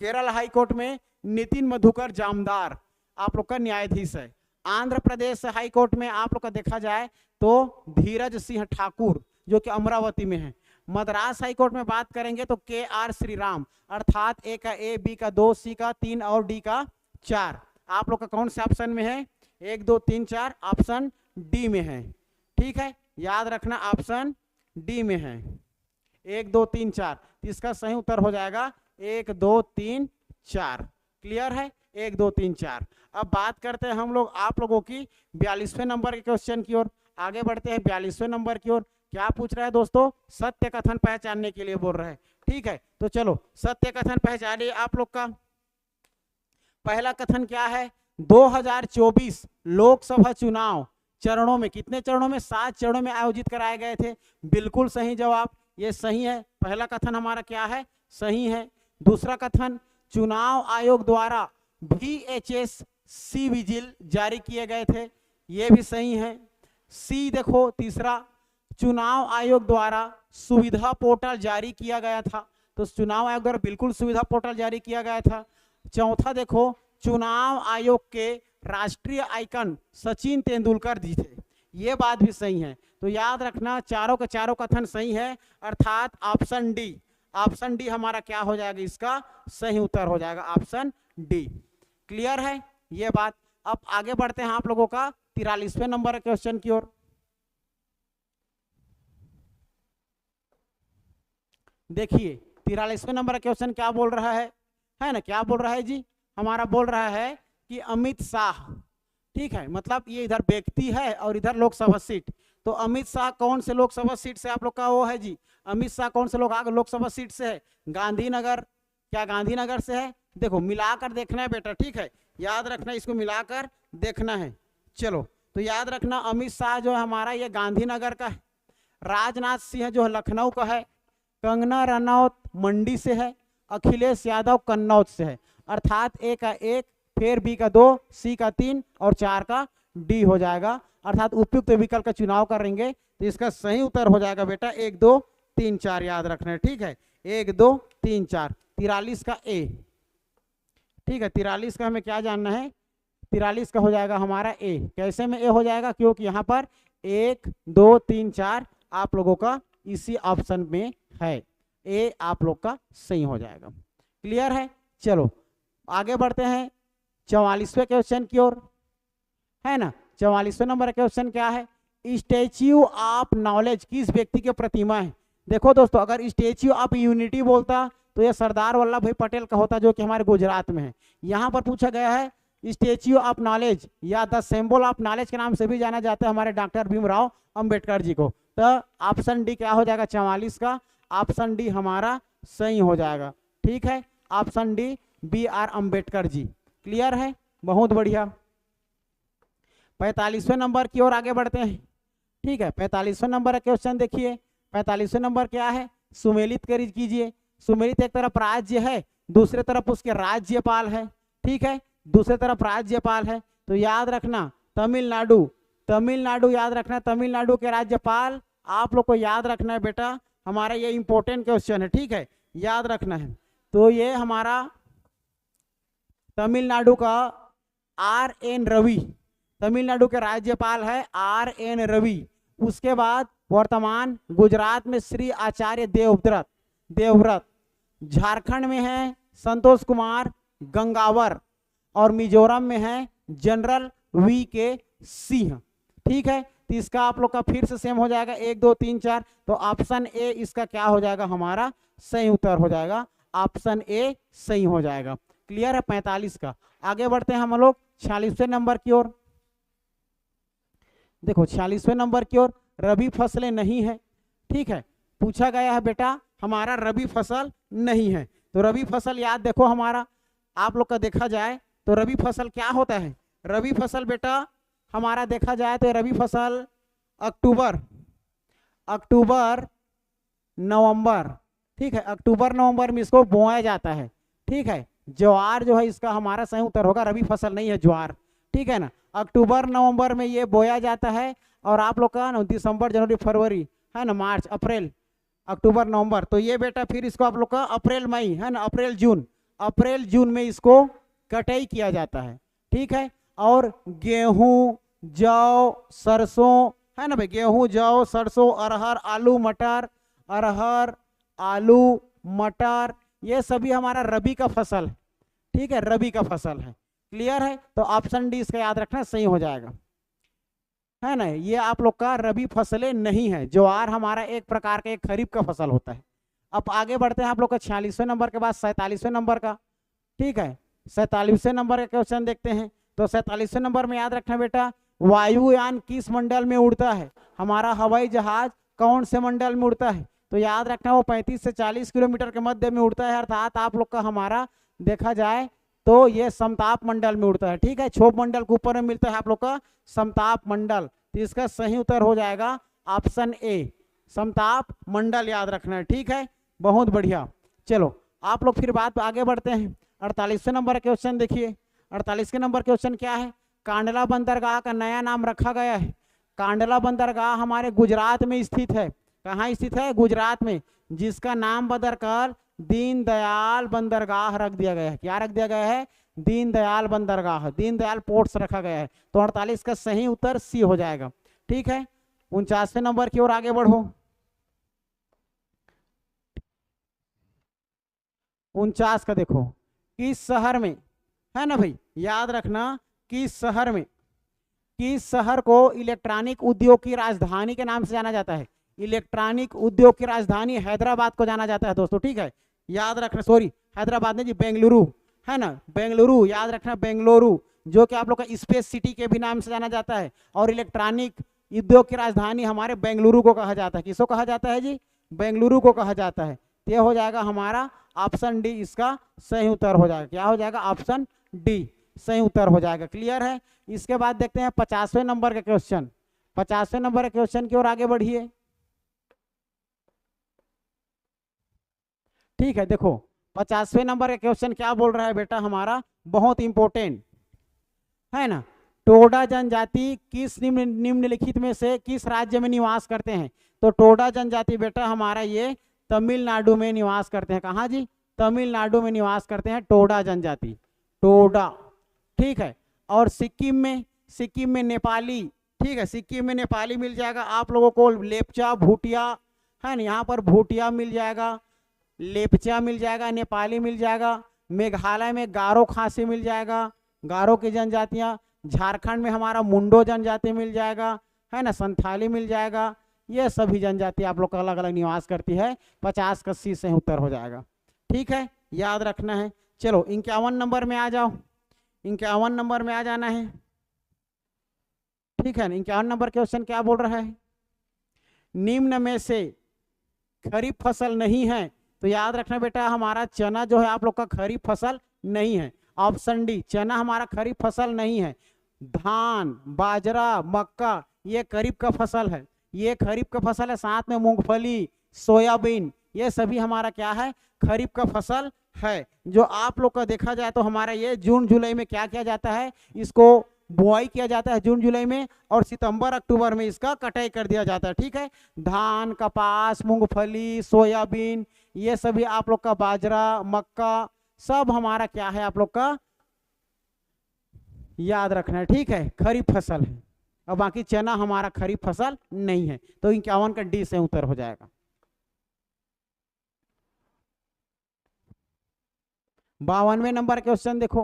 Kerala high court में नितिन मधुकर जामदार आप लोग का न्यायाधीश है। आंध्र प्रदेश हाई कोर्ट में आप लोग का देखा जाए तो धीरज सिंह ठाकुर जो कि अमरावती में है। मद्रास हाई कोर्ट में बात करेंगे तो के आर श्रीराम, अर्थात ए का ए, बी का 2, सी का 3 और डी का 4। आप लोग का कौन से ऑप्शन में है, 1 2 3 4 ऑप्शन डी में है। ठीक है, याद रखना ऑप्शन डी में है 1 2 3 4। इसका सही उत्तर हो जाएगा 1 2 3 4। क्लियर है, 1 2 3 4। अब बात करते हैं हम लोग आप लोगों की 42वें नंबर के क्वेश्चन की ओर। आगे बढ़ते हैं 42वें नंबर की ओर। क्या पूछ रहा है दोस्तों, सत्य कथन पहचानने के लिए बोल रहे हैं। ठीक है, तो चलो सत्य कथन पहचानिए आप लोग का। पहला कथन क्या है, 2024 लोकसभा चुनाव चरणों में, कितने चरणों में, 7 चरणों में आयोजित कराए गए थे। बिल्कुल सही जवाब, ये सही है। पहला कथन हमारा क्या है, सही है। दूसरा कथन, चुनाव आयोग द्वारा VHS सी विजिल जारी किए गए थे, ये भी सही है। सी देखो तीसरा, चुनाव आयोग द्वारा सुविधा पोर्टल जारी किया गया था, तो चुनाव आयोग द्वारा बिल्कुल सुविधा पोर्टल जारी किया गया था। चौथा देखो, चुनाव आयोग के राष्ट्रीय आइकन सचिन तेंदुलकर जी थे, ये बात भी सही है। तो याद रखना चारों के चारों कथन सही है, अर्थात ऑप्शन डी, ऑप्शन डी हमारा क्या हो जाएगा, इसका सही उत्तर हो जाएगा ऑप्शन डी। क्लियर है ये बात। अब आगे बढ़ते हैं आप लोगों का 43वें नंबर क्वेश्चन की ओर। देखिए 43वें नंबर क्वेश्चन क्या बोल रहा है ना, क्या बोल रहा है जी, हमारा बोल रहा है कि अमित शाह, ठीक है, मतलब ये इधर व्यक्ति है और इधर लोकसभा सीट, तो अमित शाह कौन से लोकसभा सीट से आप लोग का वो है जी, अमित शाह कौन से लोग लोकसभा सीट से है, गांधीनगर, क्या गांधीनगर से है, देखो मिलाकर देखना है बेटा, ठीक है, याद रखना, इसको मिलाकर देखना है। चलो तो याद रखना अमित शाह जो है हमारा ये गांधीनगर का है, राजनाथ सिंह जो है लखनऊ का है, कंगना रनौत मंडी से है, अखिलेश यादव कन्नौज से है, अर्थात ए का 1, फिर बी का 2, सी का 3 और 4 का डी हो जाएगा, अर्थात उपयुक्त विकल्प का चुनाव करेंगे तो इसका सही उत्तर हो जाएगा बेटा 1 2 3 4, याद रखना है, ठीक है, 1 2 3 4। 43 का ए, ठीक है, 43 का हमें क्या जानना है, 43 का हो जाएगा हमारा ए, कैसे में ए हो जाएगा, क्योंकि यहाँ पर 1 2 3 4 आप लोगों का इसी ऑप्शन में है, ए आप लोग का सही हो जाएगा। क्लियर है। चलो आगे बढ़ते हैं 44वें क्वेश्चन की ओर, है ना। 44वें नंबर क्वेश्चन क्या है, स्टैच्यू ऑफ नॉलेज किस व्यक्ति की प्रतिमा है। देखो दोस्तों, अगर स्टैच्यू ऑफ यूनिटी बोलता तो ये सरदार वल्लभ भाई पटेल का होता, जो कि हमारे गुजरात में है। यहाँ पर पूछा गया है स्टैच्यू ऑफ नॉलेज या द सिंबल ऑफ नॉलेज के नाम से भी जाना जाता है हमारे डॉक्टर भीमराव अंबेडकर जी को, तो ऑप्शन डी क्या हो जाएगा 44 का, ऑप्शन डी हमारा सही हो जाएगा, ठीक है, option D B R Ambedkar ji. Clear है, बहुत बढ़िया। 45वें नंबर की ओर आगे बढ़ते हैं, ठीक है। 45वें नंबर का क्वेश्चन देखिए, 45वें नंबर क्या है, सुमेलित कीजिए। सुमेलित एक तरफ राज्य है, दूसरे तरफ उसके राज्यपाल है, ठीक है, दूसरे तरफ राज्यपाल है, तो याद रखना तमिलनाडु, तमिलनाडु याद रखना, तमिलनाडु के राज्यपाल आप लोग को याद रखना है बेटा, हमारा ये इंपॉर्टेंट क्वेश्चन है, ठीक है, याद रखना है। तो ये हमारा तमिलनाडु का आर एन रवि, तमिलनाडु के राज्यपाल है आर एन रवि। उसके बाद वर्तमान गुजरात में श्री आचार्य देवव्रत, झारखंड में है संतोष कुमार गंगावर, और मिजोरम में है जनरल वी के सिंह, ठीक है। तो इसका आप लोग का फिर से सेम हो जाएगा 1 2 3 4, तो ऑप्शन ए इसका क्या हो जाएगा, हमारा सही उत्तर हो जाएगा, ऑप्शन ए सही हो जाएगा। क्लियर है 45 का। आगे बढ़ते हैं हम लोग 46वें नंबर की ओर। देखो 46वें नंबर की ओर रबी फसलें नहीं है, ठीक है, पूछा गया है बेटा हमारा रबी फसल नहीं है, तो रबी फसल याद देखो हमारा आप लोग का देखा जाए तो रबी फसल क्या होता है, रबी फसल बेटा हमारा देखा जाए तो रबी फसल अक्टूबर नवंबर, ठीक है, अक्टूबर नवंबर में इसको बोया जाता है, ठीक है। ज्वार जो है इसका हमारा सही उत्तर होगा, रबी फसल नहीं है ज्वार, ठीक है ना, अक्टूबर नवंबर में ये बोया जाता है, और आप लोग का ना दिसंबर जनवरी फरवरी है ना, मार्च अप्रैल अक्टूबर नवंबर, तो ये बेटा फिर इसको आप लोग का अप्रैल मई है ना, अप्रैल जून में इसको कटाई किया जाता है, ठीक है। और गेहूं जौ सरसों है ना भाई, गेहूं जौ सरसों अरहर आलू मटर ये सभी हमारा रबी का फसल है, ठीक है, रबी का फसल है। क्लियर है, तो ऑप्शन डी इसका याद रखना सही हो जाएगा, है ना। ये आप लोग का रबी फसलें नहीं है, ज्वार हमारा एक प्रकार का एक खरीफ का फसल होता है। अब आगे बढ़ते हैं आप लोग का 46वें नंबर के बाद 47वें नंबर का, ठीक है, 47वें नंबर का क्वेश्चन देखते हैं। तो 47वें नंबर में याद रखना बेटा वायुयान किस मंडल में उड़ता है, हमारा हवाई जहाज कौन से मंडल में उड़ता है, तो याद रखना वो 35 से 40 किलोमीटर के मध्य में उड़ता है, अर्थात आप लोग का हमारा देखा जाए तो ये समताप मंडल में उड़ता है, ठीक है, क्षोभ मंडल के ऊपर में मिलता है आप लोग का समताप मंडल, तो इसका सही उत्तर हो जाएगा ऑप्शन ए समताप मंडल, याद रखना है, ठीक है, बहुत बढ़िया। चलो आप लोग फिर बात आगे बढ़ते हैं 48वें नंबर क्वेश्चन देखिए। 48 नंबर क्वेश्चन क्या है, कांडला बंदरगाह का नया नाम रखा गया है। कांडला बंदरगाह हमारे गुजरात में स्थित है, कहाँ स्थित है, गुजरात में, जिसका नाम बदलकर दीनदयाल बंदरगाह रख दिया गया है। क्या रख दिया गया है, दीनदयाल बंदरगाह, दीनदयाल पोर्ट्स रखा गया है। तो 48 का सही उत्तर सी हो जाएगा, ठीक है। 49वें नंबर की ओर आगे बढ़ो। 49 का देखो, किस शहर में, है ना भाई, याद रखना किस शहर में, किस शहर को इलेक्ट्रॉनिक उद्योग की राजधानी के नाम से जाना जाता है। इलेक्ट्रॉनिक उद्योग की राजधानी हैदराबाद को जाना जाता है दोस्तों, ठीक है, याद रखना, सॉरी हैदराबाद नहीं जी, बेंगलुरु, है ना, बेंगलुरु, याद रखना बेंगलुरु, जो कि आप लोग का स्पेस सिटी के भी नाम से जाना जाता है। और इलेक्ट्रॉनिक उद्योग की राजधानी हमारे बेंगलुरु को कहा जाता है। किसको कहा जाता है जी, बेंगलुरु को कहा जाता है। तो यह हो जाएगा हमारा ऑप्शन डी, इसका सही उत्तर हो जाएगा। क्या हो जाएगा, ऑप्शन डी सही उत्तर हो जाएगा। क्लियर है। इसके बाद देखते हैं 50वें नंबर का क्वेश्चन। 50वें नंबर के क्वेश्चन की ओर आगे बढ़िए। ठीक है, देखो 50वें नंबर का क्वेश्चन क्या बोल रहा है बेटा हमारा, बहुत इंपॉर्टेंट है ना। टोडा जनजाति किस निम्नलिखित में से किस राज्य में निवास करते हैं। तो टोडा जनजाति बेटा हमारा ये तमिलनाडु में निवास करते हैं। कहाँ जी, तमिलनाडु में निवास करते हैं टोडा जनजाति, टोडा, ठीक है। और सिक्किम में नेपाली, ठीक है, सिक्किम में नेपाली मिल जाएगा आप लोगों को, लेपचा भूटिया, है ना, यहाँ पर भूटिया मिल जाएगा, लेपचा मिल जाएगा, नेपाली मिल जाएगा। मेघालय में गारो खासी मिल जाएगा, गारो की जनजातियां। झारखंड में हमारा मुंडो जनजाति मिल जाएगा, है ना, संथाली मिल जाएगा। ये सभी जनजाति आप लोग का अलग अलग निवास करती है। 50 का सी से उत्तर हो जाएगा, ठीक है, याद रखना है। चलो 51 नंबर में आ जाओ, 51 नंबर में आ जाना है, ठीक है ना। 51 नंबर क्वेश्चन क्या बोल रहा है, निम्न में से खरीफ फसल नहीं है। तो याद रखना बेटा हमारा चना जो है आप लोग का खरीफ फसल नहीं है। ऑप्शन डी, चना हमारा खरीफ फसल नहीं है। धान, बाजरा, मक्का ये खरीफ का फसल है, ये खरीफ का फसल है। साथ में मूंगफली, सोयाबीन ये सभी हमारा क्या है, खरीफ का फसल है। जो आप लोग का देखा जाए तो हमारा ये जून जुलाई में क्या किया जाता है, इसको बुआई किया जाता है जून जुलाई में, और सितंबर अक्टूबर में इसका कटाई कर दिया जाता है, ठीक है। धान, कपास, मूंगफली, सोयाबीन ये सभी आप लोग का, बाजरा, मक्का सब हमारा क्या है आप लोग का, याद रखना है, ठीक है, खरीफ फसल है। और बाकी चना हमारा खरीफ फसल नहीं है। तो 51 का डी से उत्तर हो जाएगा। 52वें नंबर क्वेश्चन देखो,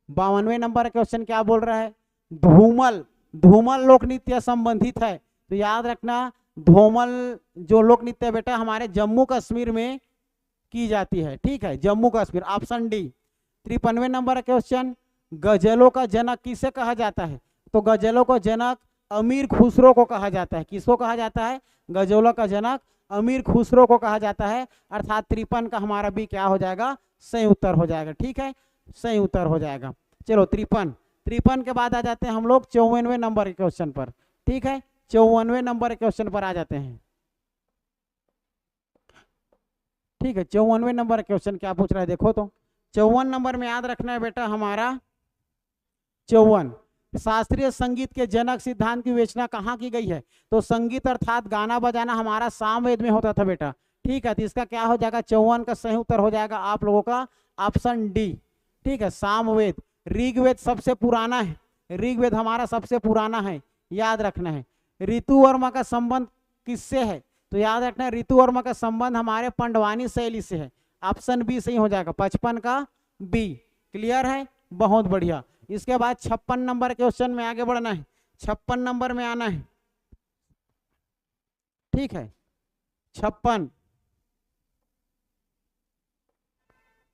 52वें नंबर क्वेश्चन क्या बोल रहा है, धूमल, धूमल लोक नृत्य संबंधित है। तो याद रखना धूमल जो लोक नृत्य बेटा हमारे जम्मू कश्मीर में की जाती है, ठीक है, जम्मू कश्मीर, ऑप्शन डी। 53वें नंबर क्वेश्चन, गजलों का जनक किसे कहा जाता है। तो गजलों का जनक अमीर खुसरो को कहा जाता है। किसको कहा जाता है, गजलों का जनक अमीर खुसरो को कहा जाता है। अर्थात 53 का हमारा भी क्या हो जाएगा, सही उत्तर हो जाएगा, ठीक है, सही उत्तर हो जाएगा। चलो 53 के बाद आ जाते हैं हम लोग 54वें नंबर के क्वेश्चन पर, ठीक है, 54वें नंबर के क्वेश्चन पर आ जाते हैं, ठीक है। 54वें नंबर क्वेश्चन क्या पूछ रहा है देखो, तो 54 नंबर में याद रखना है बेटा हमारा 54, शास्त्रीय संगीत के जनक सिद्धांत की विवेचना कहाँ की गई है। तो संगीत अर्थात गाना बजाना हमारा सामवेद में होता था बेटा, ठीक है। तो इसका क्या हो जाएगा, 54 का सही उत्तर हो जाएगा आप लोगों का ऑप्शन डी, ठीक है, सामवेद। ऋग्वेद सबसे पुराना है, ऋग्वेद हमारा सबसे पुराना है, याद रखना है। ऋतु वर्मा का संबंध किससे है। तो याद रखना है ऋतु वर्मा का संबंध हमारे पांडवानी शैली से है, ऑप्शन बी सही हो जाएगा, 55 का बी। क्लियर है, बहुत बढ़िया। इसके बाद 56 नंबर क्वेश्चन में आगे बढ़ना है, 56 नंबर में आना है, ठीक है। 56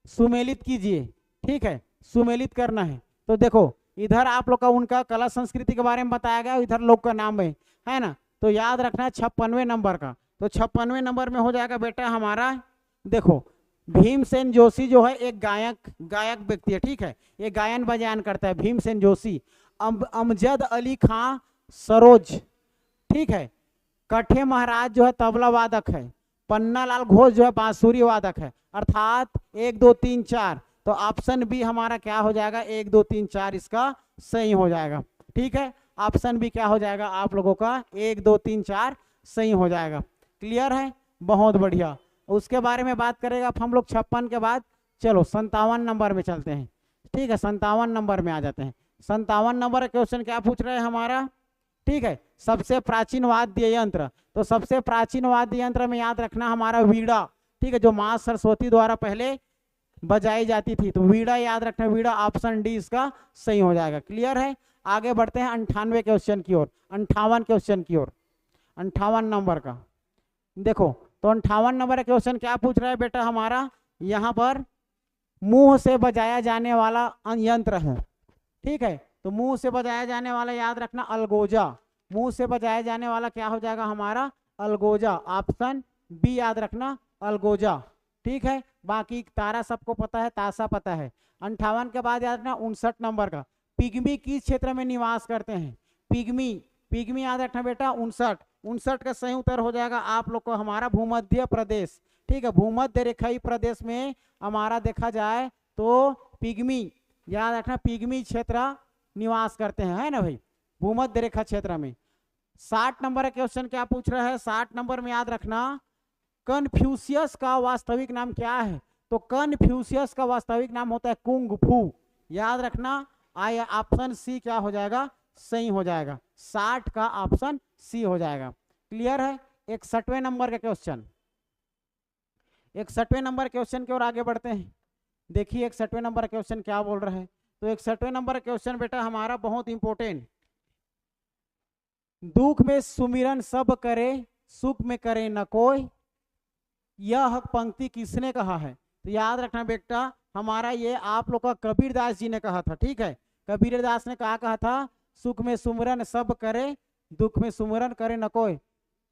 सुमेलित कीजिए, ठीक है, सुमेलित करना है। तो देखो इधर आप लोग का उनका कला संस्कृति के बारे में बताया गया, इधर लोग का नाम है ना। तो याद रखना है 56वें नंबर का। तो 56वें नंबर में हो जाएगा बेटा हमारा, देखो भीमसेन जोशी जो है एक गायक व्यक्ति है, ठीक है, ये गायन बजान करता है भीमसेन जोशी। अमजद अली खां सरोज, ठीक है, कठे महाराज जो है तबला वादक है, पन्ना लाल घोष जो है बांसुरी वादक है। अर्थात 1 2 3 4, तो ऑप्शन बी हमारा क्या हो जाएगा, 1 2 3 4 इसका सही हो जाएगा, ठीक है। ऑप्शन बी क्या हो जाएगा आप लोगों का, 1 2 3 4 सही हो जाएगा। क्लियर है, बहुत बढ़िया। उसके बारे में बात करेगा हम लोग 56 के बाद। चलो 57 नंबर में चलते हैं, ठीक है, 57 नंबर में आ जाते हैं। 57 नंबर क्वेश्चन क्या पूछ रहे हैं हमारा, ठीक है, सबसे प्राचीन वाद्य यंत्र। तो सबसे प्राचीन वाद्य यंत्र में याद रखना हमारा वीणा, ठीक है, जो माँ सरस्वती द्वारा पहले बजाई जाती थी, तो वीणा याद रखना, वीणा ऑप्शन डी इसका सही हो जाएगा। क्लियर है। आगे बढ़ते हैं 98 क्वेश्चन की ओर, 58 क्वेश्चन की ओर, 58 नंबर का। देखो तो 58 नंबर का क्वेश्चन क्या पूछ रहा है बेटा हमारा, यहाँ पर मुंह से बजाया जाने वाला यंत्र है, ठीक है। तो मुंह से बजाया जाने वाला याद रखना अलगोजा, मुंह से बजाया जाने वाला क्या हो जाएगा हमारा अलगोजा, ऑप्शन बी याद रखना अलगोजा, ठीक है। बाकी तारा सबको पता है, ताशा पता है। 58 के बाद याद रखना 59 नंबर का, पिग्मी किस क्षेत्र में निवास करते हैं, पिग्मी, पिग्मी याद रखना बेटा 59, 59 का सही उत्तर हो जाएगा आप लोग को हमारा भूमध्य प्रदेश, ठीक है। भूमध्य रेखाई प्रदेश में हमारा देखा जाए तो पिग्मी याद रखना, पिग्मी क्षेत्र निवास करते हैं, है ना भाई, भूमध्य रेखा क्षेत्र में। 60 नंबर का क्वेश्चन क्या पूछ रहा है, 60 नंबर में याद रखना कन्फ्यूशियस का वास्तविक नाम क्या है, तो कन्फ्यूशियस का वास्तविक नाम होता है कुंग फू, याद रखना। आई ऑप्शन सी क्या हो जाएगा सही हो जाएगा, 60 का ऑप्शन सी हो जाएगा। क्लियर है। 61वें नंबर का क्वेश्चन, 61वें नंबर क्वेश्चन की ओर आगे बढ़ते हैं। देखिए 61वें नंबर क्वेश्चन क्या बोल रहा है, तो 61वें नंबर क्वेश्चन बेटा हमारा बहुत इंपॉर्टेंट, दुख में सुमिरन सब करे सुख में करे न कोई, यह पंक्ति किसने कहा है, तो याद रखना बेटा हमारा ये आप लोग का कबीरदास जी ने कहा था, ठीक है। कबीरदास ने कहा था सुख में सुमिरन सब करे दुख में सुमिरन करे न कोई,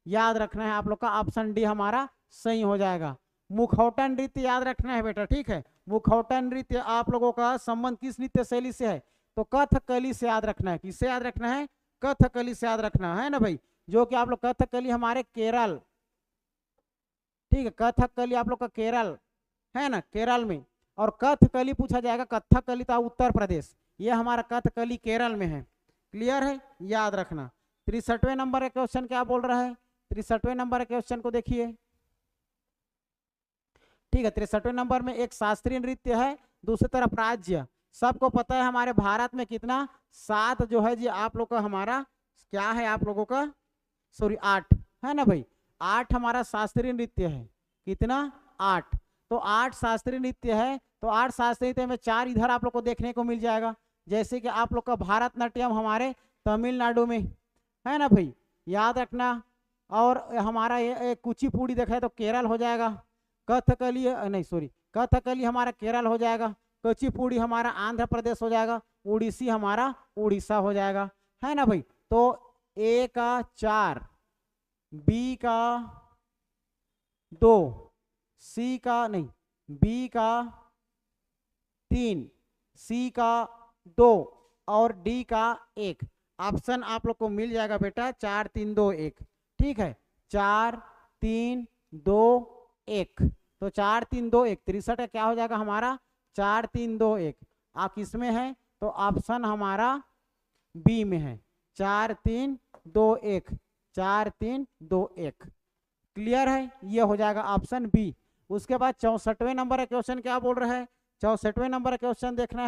याद रखना है आप लोग का ऑप्शन डी हमारा सही हो जाएगा। मुखौटा नृत्य याद रखना है बेटा, ठीक है। मुखौटा नृत्य आप लोगों का संबंध किस नृत्य शैली से है, तो कथकली से याद रखना है, किससे याद रखना है, कथकली से याद रखना है ना भाई, जो कि आप लोग कथकली हमारे केरल, ठीक है, कथकली आप लोग का केरल है ना, केरल में, और कथकली पूछा जाएगा कथकली था उत्तर प्रदेश, ये हमारा कथकली केरल में है। क्लियर है, याद रखना। 63वें नंबर का क्वेश्चन क्या बोल रहा है, 63वें नंबर के क्वेश्चन को देखिए, ठीक है। 63वें नंबर में एक शास्त्रीय नृत्य है, दूसरी तरफ राज्य, सबको पता है हमारे भारत में कितना 7 जो है जी आप लोग का हमारा क्या है आप लोगों का, सॉरी 8 है ना भाई, 8 हमारा शास्त्रीय नृत्य है, कितना 8, तो 8 शास्त्रीय नृत्य है, तो 8 शास्त्रीय नृत्य में 4 इधर आप लोग को देखने को मिल जाएगा, जैसे कि आप लोग का भारतनाट्यम हमारे तमिलनाडु में है ना भाई, याद रखना। और हमारा ये कुचिपुड़ी देखा है तो केरल हो जाएगा, कथकली नहीं सॉरी कथकली हमारा केरल हो जाएगा, कुचिपुड़ी हमारा आंध्र प्रदेश हो जाएगा, उड़ीसी हमारा उड़ीसा हो जाएगा, है ना भाई। तो ए का 4, बी का 2, सी का नहीं, बी का 3, सी का 2 और डी का 1, ऑप्शन आप लोग को मिल जाएगा बेटा 4 3 2 1, ठीक है, 4 3 2 1, तो 4 3 2 1, 63 क्या हो जाएगा हमारा 4 3 2 1, आ किसमें है, तो ऑप्शन हमारा बी में है, 4 3 2 1, 4 3 2 1। क्लियर है, ये हो जाएगा ऑप्शन बी। उसके बाद 64वें नंबर का क्वेश्चन क्या बोल रहा है, 64वें नंबर का क्वेश्चन देखना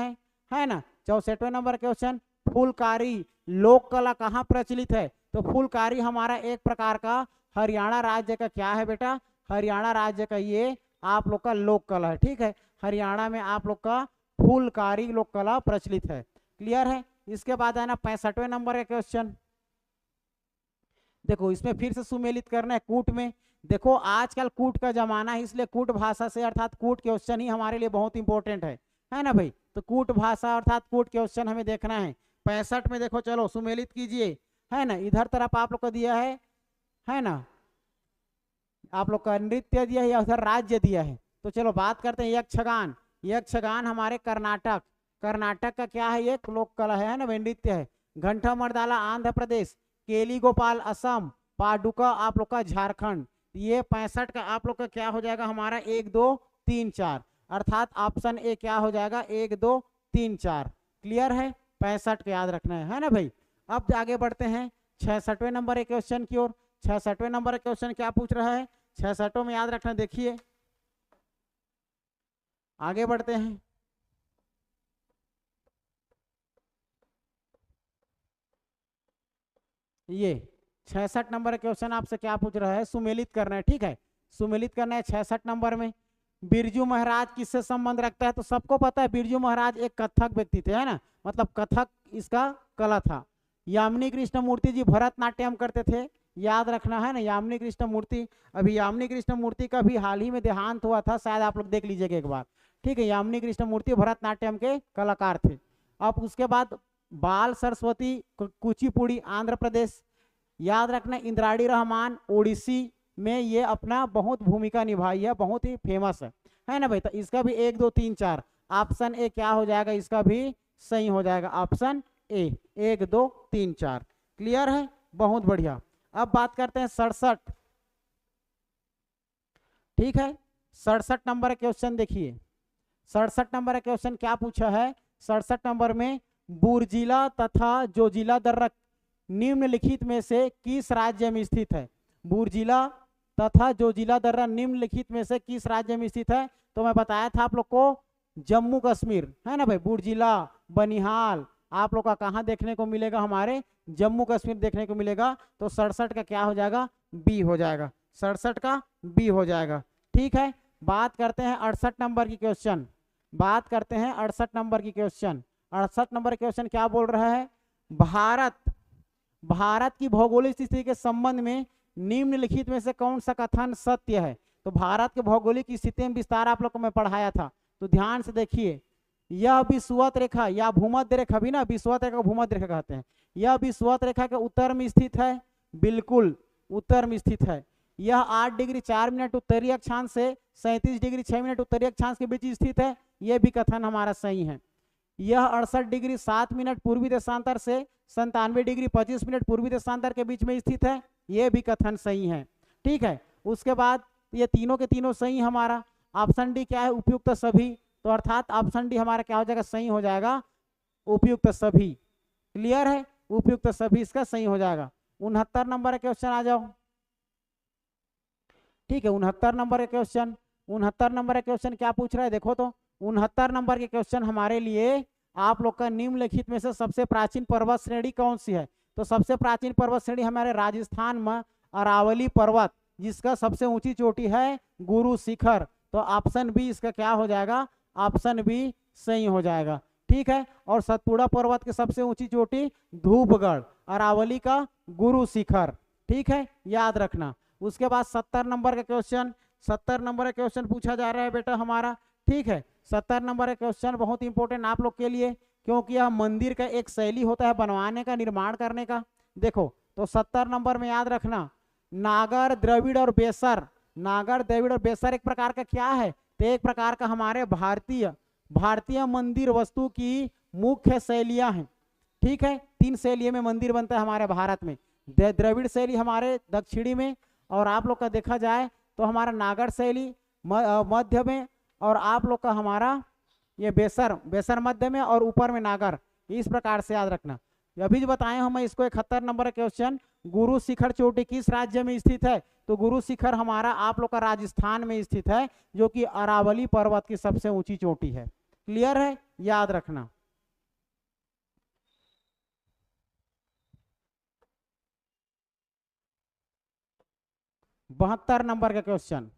है ना। 64वें नंबर का क्वेश्चन, फुलकारी लोक कला कहाँ प्रचलित है, तो फुलकारी हमारा एक प्रकार का हरियाणा राज्य का क्या है बेटा, हरियाणा राज्य का ये आप लोग का लोक कला है, ठीक है। हरियाणा में आप लोग का फुलकारी लोक कला प्रचलित है। क्लियर है। इसके बाद है ना 65वें नंबर का क्वेश्चन, देखो इसमें फिर से सुमेलित करना है कूट में। देखो आजकल कूट का जमाना है, इसलिए कूट भाषा से अर्थात कूट क्वेश्चन ही हमारे लिए बहुत इंपॉर्टेंट है ना भाई। तो कूट भाषा अर्थात कूट क्वेश्चन हमें देखना है। 65 में देखो चलो सुमेलित कीजिए, है ना, इधर तरफ आप लोग को दिया है ना, आप लोग का नृत्य दिया है या उधर राज्य दिया है, तो चलो बात करते हैं यक्षगान। यक्षगान हमारे कर्नाटक, कर्नाटक का क्या है, एक लोक कला है ना भाई, नृत्य है। घंटा मर्दाला आंध्र प्रदेश, केली गोपाल असम, पाडुका आप लोग का झारखंड। ये 65 का आप लोग का क्या हो जाएगा हमारा 1 2 3 4, अर्थात ऑप्शन ए क्या हो जाएगा 1 2 3 4। क्लियर है, 65 का याद रखना है ना भाई। अब आगे बढ़ते हैं 66वें नंबर के क्वेश्चन की ओर। 66वें नंबर का क्वेश्चन क्या पूछ रहा है, 66 में याद रखना, देखिए आगे बढ़ते हैं। ये 66 नंबर क्वेश्चन आपसे क्या पूछ रहा है, सुमेलित करना है, ठीक है, सुमेलित करना है 66 नंबर में। बिरजू महाराज किससे संबंध रखता है? तो सबको पता है बिरजू महाराज एक कथक व्यक्ति थे, है ना, मतलब कथक इसका कला था। यामिनी कृष्ण मूर्ति जी भरतनाट्यम करते थे, याद रखना है ना, यामिनी कृष्ण मूर्ति। अभी यामिनी कृष्ण मूर्ति का भी हाल ही में देहांत हुआ था, शायद आप लोग देख लीजिएगा एक बार, ठीक है। यामिनी कृष्ण मूर्ति भरतनाट्यम के कलाकार थे। अब उसके बाद बाल सरस्वती कुचिपुड़ी आंध्र प्रदेश, याद रखना। इंद्राणी रहमान ओडिसी में ये अपना बहुत भूमिका निभाई है, बहुत ही फेमस है ना भाई। तो इसका भी 1 2 3 4 ऑप्शन ए क्या हो जाएगा, इसका भी सही हो जाएगा ऑप्शन ए, 1 2 3 4। क्लियर है, बहुत बढ़िया। अब बात करते हैं 67, ठीक है। 67 नंबर क्वेश्चन देखिए, 67 नंबर क्वेश्चन क्या पूछा है। 67 नंबर में बुर्जिला तथा जोजिला दर्रा निम्नलिखित में से किस राज्य में स्थित है? बुर्जिला तथा जोजिला दर्रा निम्नलिखित में से किस राज्य में स्थित है? तो मैं बताया था आप लोग को जम्मू कश्मीर, है ना भाई। बुर्जिला बनिहाल आप लोग का कहाँ देखने को मिलेगा? हमारे जम्मू कश्मीर देखने को मिलेगा। तो 67 का क्या हो जाएगा? बी हो जाएगा, 67 का बी हो जाएगा, ठीक है। बात करते हैं 68 नंबर की क्वेश्चन, बात करते हैं 68 नंबर की क्वेश्चन। 68 नंबर क्वेश्चन क्या बोल रहा है? भारत की भौगोलिक स्थिति के संबंध में निम्नलिखित में से कौन सा कथन सत्य है? तो भारत के भौगोलिक स्थिति में विस्तार आप लोग को मैं पढ़ाया था, तो ध्यान से देखिए। यह विषुवत रेखा या भूमध्य रेखा भी ना, विषुवत रेखा भूमध्य रेखा कहते हैं। यह विषुवत रेखा के उत्तर में स्थित है, बिल्कुल उत्तर में स्थित है। यह 8 डिग्री 4 मिनट उत्तरी अक्षांश से 37 डिग्री 6 मिनट उत्तरी अक्षांश के बीच स्थित है, यह भी कथन हमारा सही है। यह 68 डिग्री 7 मिनट पूर्वी देशांतर से 97 डिग्री 25 मिनट पूर्वी देशांतर के बीच में स्थित है, यह भी कथन सही है, ठीक है। उसके बाद ये तीनों के तीनों सही हमारा। ऑप्शन डी क्या है? उपयुक्त सभी, तो अर्थात ऑप्शन डी हमारा क्या हो जाएगा? सही हो जाएगा, उपयुक्त सभी। क्लियर है, उपयुक्त सभी इसका सही हो जाएगा। 69 नंबर क्वेश्चन आ जाओ, ठीक है। 69 नंबर क्वेश्चन, 69 नंबर क्वेश्चन क्या पूछ रहा है? देखो तो 69 नंबर के क्वेश्चन हमारे लिए आप लोग का निम्नलिखित में से सबसे प्राचीन पर्वत श्रेणी कौन सी है? तो सबसे प्राचीन पर्वत श्रेणी हमारे राजस्थान में अरावली पर्वत, जिसका सबसे ऊंची चोटी है गुरु शिखर। तो ऑप्शन बी इसका क्या हो जाएगा? ऑप्शन बी सही हो जाएगा, ठीक है। और सतपुड़ा पर्वत की सबसे ऊंची चोटी धूपगढ़, अरावली का गुरु शिखर, ठीक है, याद रखना। उसके बाद 70 नंबर का क्वेश्चन, 70 नंबर का क्वेश्चन पूछा जा रहा है बेटा हमारा, ठीक है। 70 नंबर का क्वेश्चन बहुत इंपॉर्टेंट आप लोग के लिए, क्योंकि यह मंदिर का एक शैली होता है बनवाने का, निर्माण करने का। देखो तो 70 नंबर में याद रखना, नागर द्रविड़ और बेसर, नागर द्रविड़ और बेसर एक प्रकार का क्या है? तो एक प्रकार का हमारे भारतीय मंदिर वस्तु की मुख्य शैलियां हैं, ठीक है। 3 शैली में मंदिर बनता है हमारे भारत में। द्रविड़ शैली हमारे दक्षिणी में, और आप लोग का देखा जाए तो हमारा नागर शैली मध्य में, और आप लोग का हमारा ये बेसर मध्य में, और ऊपर में नागर। इस प्रकार से याद रखना। अभी जो बताए हम इसको 71 नंबर क्वेश्चन, गुरु शिखर चोटी किस राज्य में स्थित है? तो गुरु शिखर हमारा आप लोग का राजस्थान में स्थित है, जो कि अरावली पर्वत की सबसे ऊंची चोटी है। क्लियर है, याद रखना। बहत्तर नंबर का क्वेश्चन,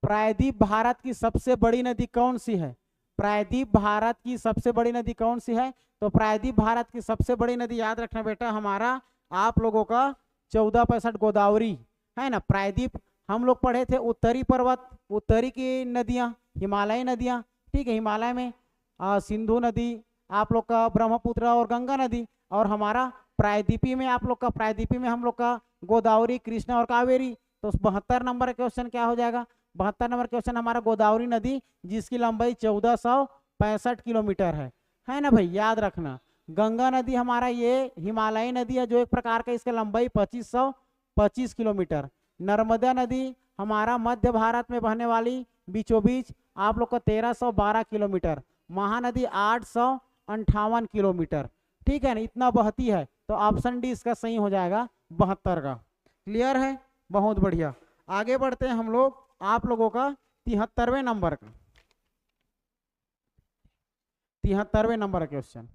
प्रायद्वीप भारत की सबसे बड़ी नदी कौन सी है? प्रायद्वीप भारत की सबसे बड़ी नदी कौन सी है? तो प्रायद्वीप भारत की सबसे बड़ी नदी याद रखना बेटा हमारा आप लोगों का 1465 गोदावरी, है ना। प्रायद्वीप हम लोग पढ़े थे उत्तरी पर्वत, उत्तरी की नदियां, हिमालयी नदियां, ठीक है। हिमालय में सिंधु नदी, आप लोग का ब्रह्मपुत्र और गंगा नदी, और हमारा प्रायद्वीपी में आप लोग का, प्रायद्वीपी में हम लोग का गोदावरी, कृष्णा और कावेरी। तो 72 नंबर क्वेश्चन क्या हो जाएगा? 72 नंबर क्वेश्चन हमारा गोदावरी नदी, जिसकी लंबाई 1465 किलोमीटर है ना भाई, याद रखना। गंगा नदी हमारा ये हिमालयी नदी है, जो एक प्रकार का, इसकी लंबाई 2525 किलोमीटर। नर्मदा नदी हमारा मध्य भारत में बहने वाली, बीचों बीच आप लोग का 1312 किलोमीटर। महानदी 858 किलोमीटर, ठीक है ना, इतना बहती है। तो ऑप्शन डी इसका सही हो जाएगा, 72 का। क्लियर है, बहुत बढ़िया। आगे बढ़ते हैं हम लोग, आप लोगों का 73वें नंबर का, 73वें नंबर का क्वेश्चन।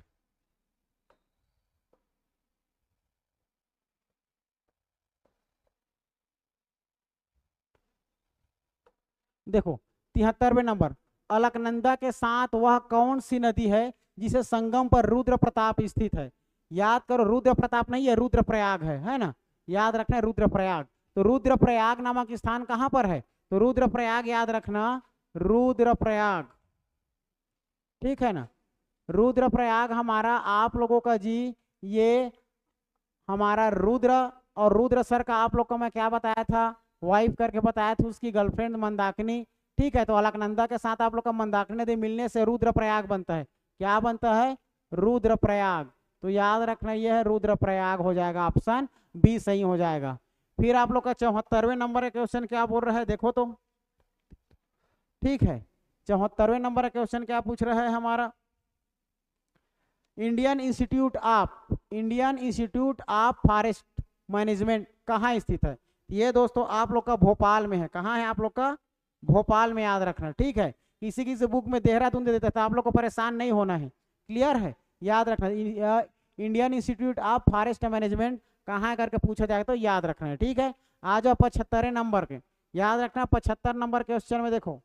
देखो 73वें नंबर, अलकनंदा के साथ वह कौन सी नदी है जिसे संगम पर रुद्र प्रताप स्थित है? याद करो, रुद्र प्रताप नहीं है, रुद्रप्रयाग है ना, याद रखना रुद्रप्रयाग। तो रुद्रप्रयाग नामक स्थान कहां पर है? तो रुद्रप्रयाग याद रखना, रुद्रप्रयाग, ठीक है ना। रुद्रप्रयाग हमारा आप लोगों का जी, ये हमारा रुद्र, और रुद्र सर का आप लोग को मैं क्या बताया था, वाइफ करके बताया था, उसकी गर्लफ्रेंड मंदाकिनी, ठीक है। तो अलकनंदा के साथ आप लोग का मंदाकिनी नदी मिलने से रुद्रप्रयाग बनता है। क्या बनता है? रुद्रप्रयाग। तो याद रखना यह है रुद्रप्रयाग हो जाएगा, ऑप्शन बी सही हो जाएगा। फिर आप लोग का 74वें नंबर का क्वेश्चन क्या बोल रहा है, देखो तो, ठीक है। 74वें नंबर का क्वेश्चन क्या पूछ रहा है हमारा, Indian institute of forest management कहाँ स्थित है? ये दोस्तों आप लोग का भोपाल में है। कहाँ है आप लोग का? भोपाल में, याद रखना, ठीक है। किसी किसी बुक में देहरादून दे देता था, आप लोग को परेशान नहीं होना है, क्लियर है, याद रखना। Indian institute of forest management कहाँ करके पूछा जाएगा तो याद रखना है, ठीक है। आ जाओ 75 नंबर के, याद रखना 75 नंबर के क्वेश्चन में देखो,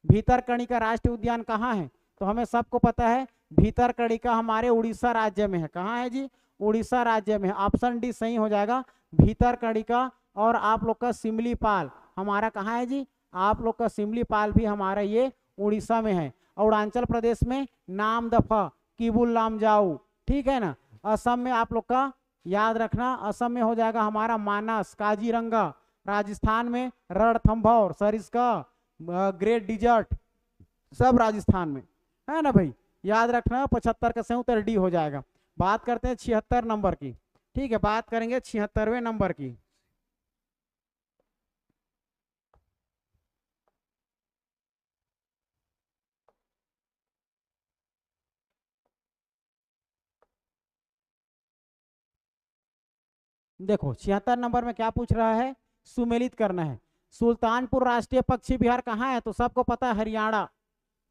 भीतरकनिका राष्ट्रीय उद्यान कहाँ है? तो हमें सबको पता है भीतरकनिका हमारे उड़ीसा राज्य में है। कहाँ है जी? उड़ीसा राज्य में है, ऑप्शन डी सही हो जाएगा, भीतरकनिका। और आप लोग का सिमलीपाल हमारा कहाँ है जी? आप लोग का सिमलीपाल भी हमारा ये उड़ीसा में है। अरुणाचल प्रदेश में नामदफा, किबुल लामजाऊ, ठीक है ना। असम में आप लोग का याद रखना, असम में हो जाएगा हमारा मानस, काजीरंगा। राजस्थान में रणथंभौर, सरिस्का, ग्रेट डिजर्ट, सब राजस्थान में है ना भाई, याद रखना। 75 का सही उत्तर डी हो जाएगा। बात करते हैं 76 नंबर की, ठीक है, बात करेंगे 76वें नंबर की। देखो 76 नंबर में क्या पूछ रहा है, सुमेलित करना है। सुल्तानपुर राष्ट्रीय पक्षी विहार कहाँ है? तो सबको पता है हरियाणा,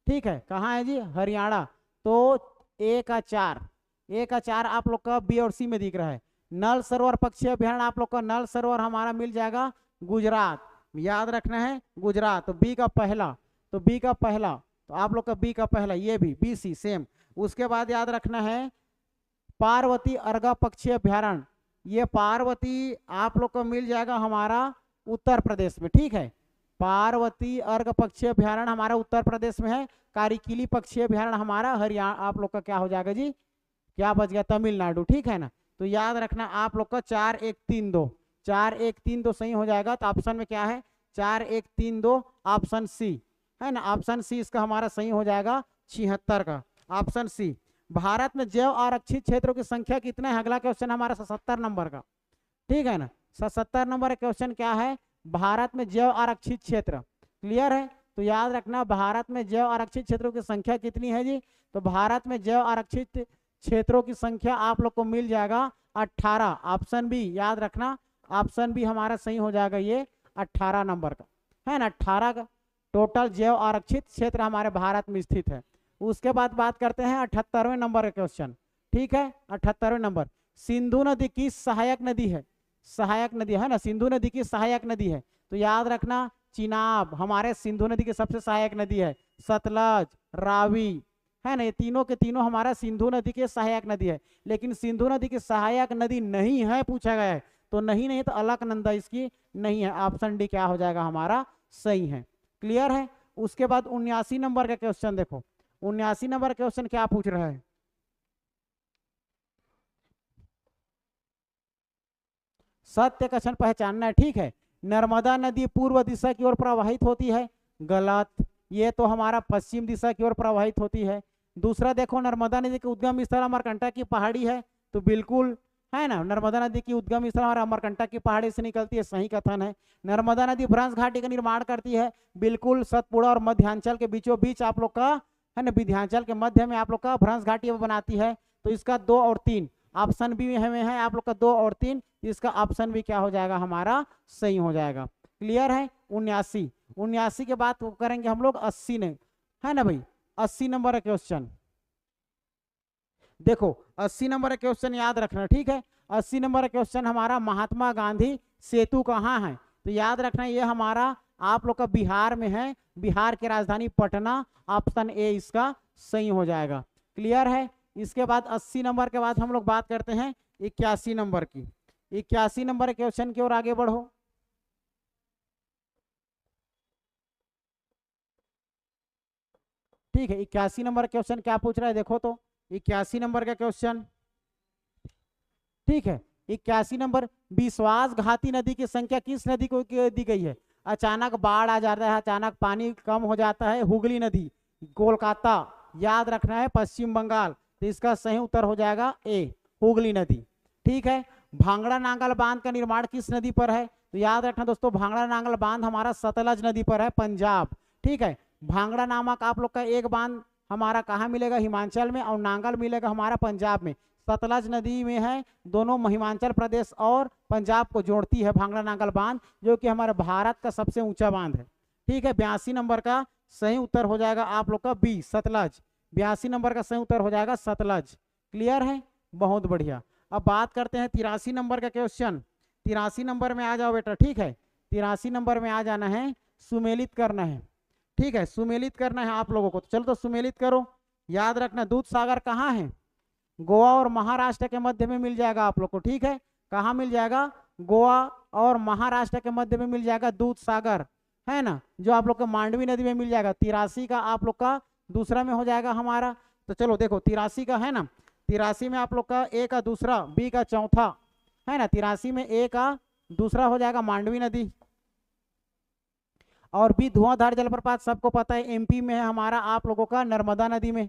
ठीक है। कहाँ है जी? हरियाणा। तो ए का 4 आप लोग का बी और सी में दिख रहा है। नल सरोवर पक्षी अभ्यारण्य आप लोग का, नल सरोवर हमारा मिल जाएगा गुजरात, याद रखना है गुजरात। तो बी का पहला, तो आप लोग का बी का पहला, ये भी बी सी सेम। उसके बाद याद रखना है पार्वती अर्गा पक्षी अभ्यारण्य, ये पार्वती आप लोग को मिल जाएगा हमारा उत्तर प्रदेश में, ठीक है। पार्वती अर्ग पक्षी अभ्यारण्य हमारा उत्तर प्रदेश में है। कारिकिली पक्षी अभ्यारण्य हमारा हरियाणा, आप लोग का क्या हो जाएगा जी, क्या बच गया, तमिलनाडु, ठीक है ना। तो याद रखना आप लोग का 4 1 3 2, 4 1 3 2 सही हो जाएगा। तो ऑप्शन में क्या है, 4 1 3 2, ऑप्शन सी है ना, ऑप्शन सी इसका हमारा सही हो जाएगा 76 का, ऑप्शन सी। भारत में जैव आरक्षित क्षेत्रों की संख्या कितना है? अगला क्वेश्चन हमारा 77 नंबर का, ठीक है ना। 77 नंबर क्वेश्चन क्या है, भारत में जैव आरक्षित क्षेत्र, क्लियर है। तो याद रखना भारत में जैव आरक्षित क्षेत्रों की संख्या कितनी है जी? तो भारत में जैव आरक्षित क्षेत्रों की संख्या आप लोग को मिल जाएगा 18, ऑप्शन बी, याद रखना ऑप्शन बी हमारा सही हो जाएगा, ये 18 नंबर का है ना। 18 का टोटल जैव आरक्षित क्षेत्र हमारे भारत में स्थित है। उसके बाद बात करते हैं 78वें नंबर का क्वेश्चन, ठीक है। 78वें नंबर, सिंधु नदी की सहायक नदी है, सहायक नदी है ना, सिंधु नदी की सहायक नदी है। तो याद रखना चिनाब हमारे सिंधु नदी की सबसे सहायक नदी है, सतलज, रावी है ना, ये तीनों के तीनों हमारा सिंधु नदी के सहायक नदी है। लेकिन सिंधु नदी की सहायक नदी नहीं है पूछा गया है, तो नहीं तो अलकनंदा इसकी नहीं है, ऑप्शन डी क्या हो जाएगा हमारा सही है, क्लियर है। उसके बाद 79 नंबर का क्वेश्चन देखो, 79 नंबर क्वेश्चन क्या पूछ रहा है, सत्य कथन पहचानना है, ठीक है। नर्मदा नदी पूर्व दिशा की ओर प्रवाहित होती है, गलत, ये तो हमारा पश्चिम दिशा की ओर प्रवाहित होती है। दूसरा देखो नर्मदा नदी का उद्गम स्थल अमरकंटक की पहाड़ी है, तो बिल्कुल है ना, नर्मदा नदी की उद्गम स्थल हमारा अमरकंटक की पहाड़ी से निकलती है, सही कथन है। नर्मदा नदी भ्रंश घाटी का निर्माण करती है, बिल्कुल, सतपुड़ा और मध्यांचल के बीचों बीच आप लोग का है ना, विंध्याचल के मध्य में आप लोग का भ्रंश घाटी बनाती है। तो इसका 2 और 3 ऑप्शन बी में है आप लोग का 2 और 3, इसका ऑप्शन भी क्या हो जाएगा हमारा सही हो जाएगा, क्लियर है। 79 के बाद करेंगे हम लोग 80 ने, है ना भाई। 80 नंबर का क्वेश्चन देखो, 80 नंबर का क्वेश्चन याद रखना, ठीक है। 80 नंबर का क्वेश्चन हमारा महात्मा गांधी सेतु कहाँ है? तो याद रखना ये हमारा आप लोग का बिहार में है, बिहार की राजधानी पटना, ऑप्शन ए इसका सही हो जाएगा। क्लियर है। इसके बाद 80 नंबर के बाद हम लोग बात करते हैं 81 नंबर की। 81 नंबर के क्वेश्चन की ओर आगे बढ़ो। ठीक है, 81 नंबर क्वेश्चन क्या पूछ रहा है देखो तो। 81 नंबर का क्वेश्चन, ठीक है, 81 नंबर, विश्वास घाती नदी की संख्या किस नदी को दी गई है? अचानक बाढ़ आ जाता है, अचानक पानी कम हो जाता है, हुगली नदी, कोलकाता, याद रखना है पश्चिम बंगाल। तो इसका सही उत्तर हो जाएगा ए, हुगली नदी। ठीक है। भांगड़ा नांगल बांध का निर्माण किस नदी पर है? तो याद रखना दोस्तों, भांगड़ा नांगल बांध हमारा सतलज नदी पर है, पंजाब। ठीक है। भांगड़ा नामक आप लोग का एक बांध हमारा कहाँ मिलेगा? हिमाचल में, और नांगल मिलेगा हमारा पंजाब में। सतलज नदी में है, दोनों हिमाचल प्रदेश और पंजाब को जोड़ती है भांगड़ा नांगल बांध, जो कि हमारे भारत का सबसे ऊंचा बांध है। ठीक है। 82 नंबर का सही उत्तर हो जाएगा आप लोग का बी, सतलज। 82 नंबर का सही उत्तर हो जाएगा सतलज। क्लियर है, बहुत बढ़िया। अब बात करते हैं 83 नंबर का क्वेश्चन। 83 नंबर में आ जाओ बेटा। ठीक है, 83 नंबर में आ जाना है, सुमेलित करना है। ठीक है, सुमेलित करना है आप लोगों को। तो चलो तो सुमेलित करो। याद रखना, दूध सागर कहाँ है? गोवा और महाराष्ट्र के मध्य में मिल जाएगा आप लोग को। ठीक है, कहाँ मिल जाएगा? गोवा और महाराष्ट्र के मध्य में मिल जाएगा दूध सागर, है ना, जो आप लोग को मांडवी नदी में मिल जाएगा। 83 का आप लोग का दूसरा में हो जाएगा हमारा। तो चलो देखो, 83 का है ना, 83 में आप लोग का ए का दूसरा, बी का चौथा, है ना। 83 में ए का दूसरा हो जाएगा मांडवी नदी, और बी धुआंधार जलप्रपात सबको पता है एमपी में है हमारा, आप लोगों का नर्मदा नदी में,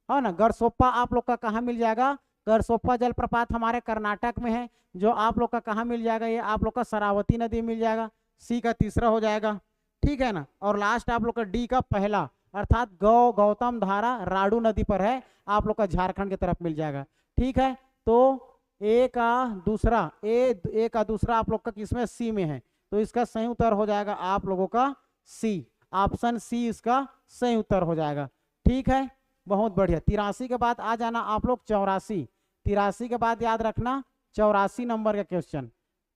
है ना। गरसोप्पा आप लोग का कहाँ मिल जाएगा? गरसोप्पा जलप्रपात हमारे कर्नाटक में है, जो आप लोग का कहाँ मिल जाएगा? ये आप लोग का शरावती नदी मिल जाएगा। सी का तीसरा हो जाएगा। ठीक है ना। और लास्ट आप लोग का डी का पहला, अर्थात गौतम धारा राडू नदी पर है, आप लोग का झारखंड की तरफ मिल जाएगा। ठीक है। तो ए का दूसरा, ए का दूसरा आप लोग का किसमें? सी में है। तो इसका सही उत्तर हो जाएगा आप लोगों का सी, ऑप्शन सी इसका सही उत्तर हो जाएगा। ठीक है, बहुत बढ़िया। 83 के बाद आ जाना आप लोग 84। 83 के बाद याद रखना 84 नंबर का क्वेश्चन।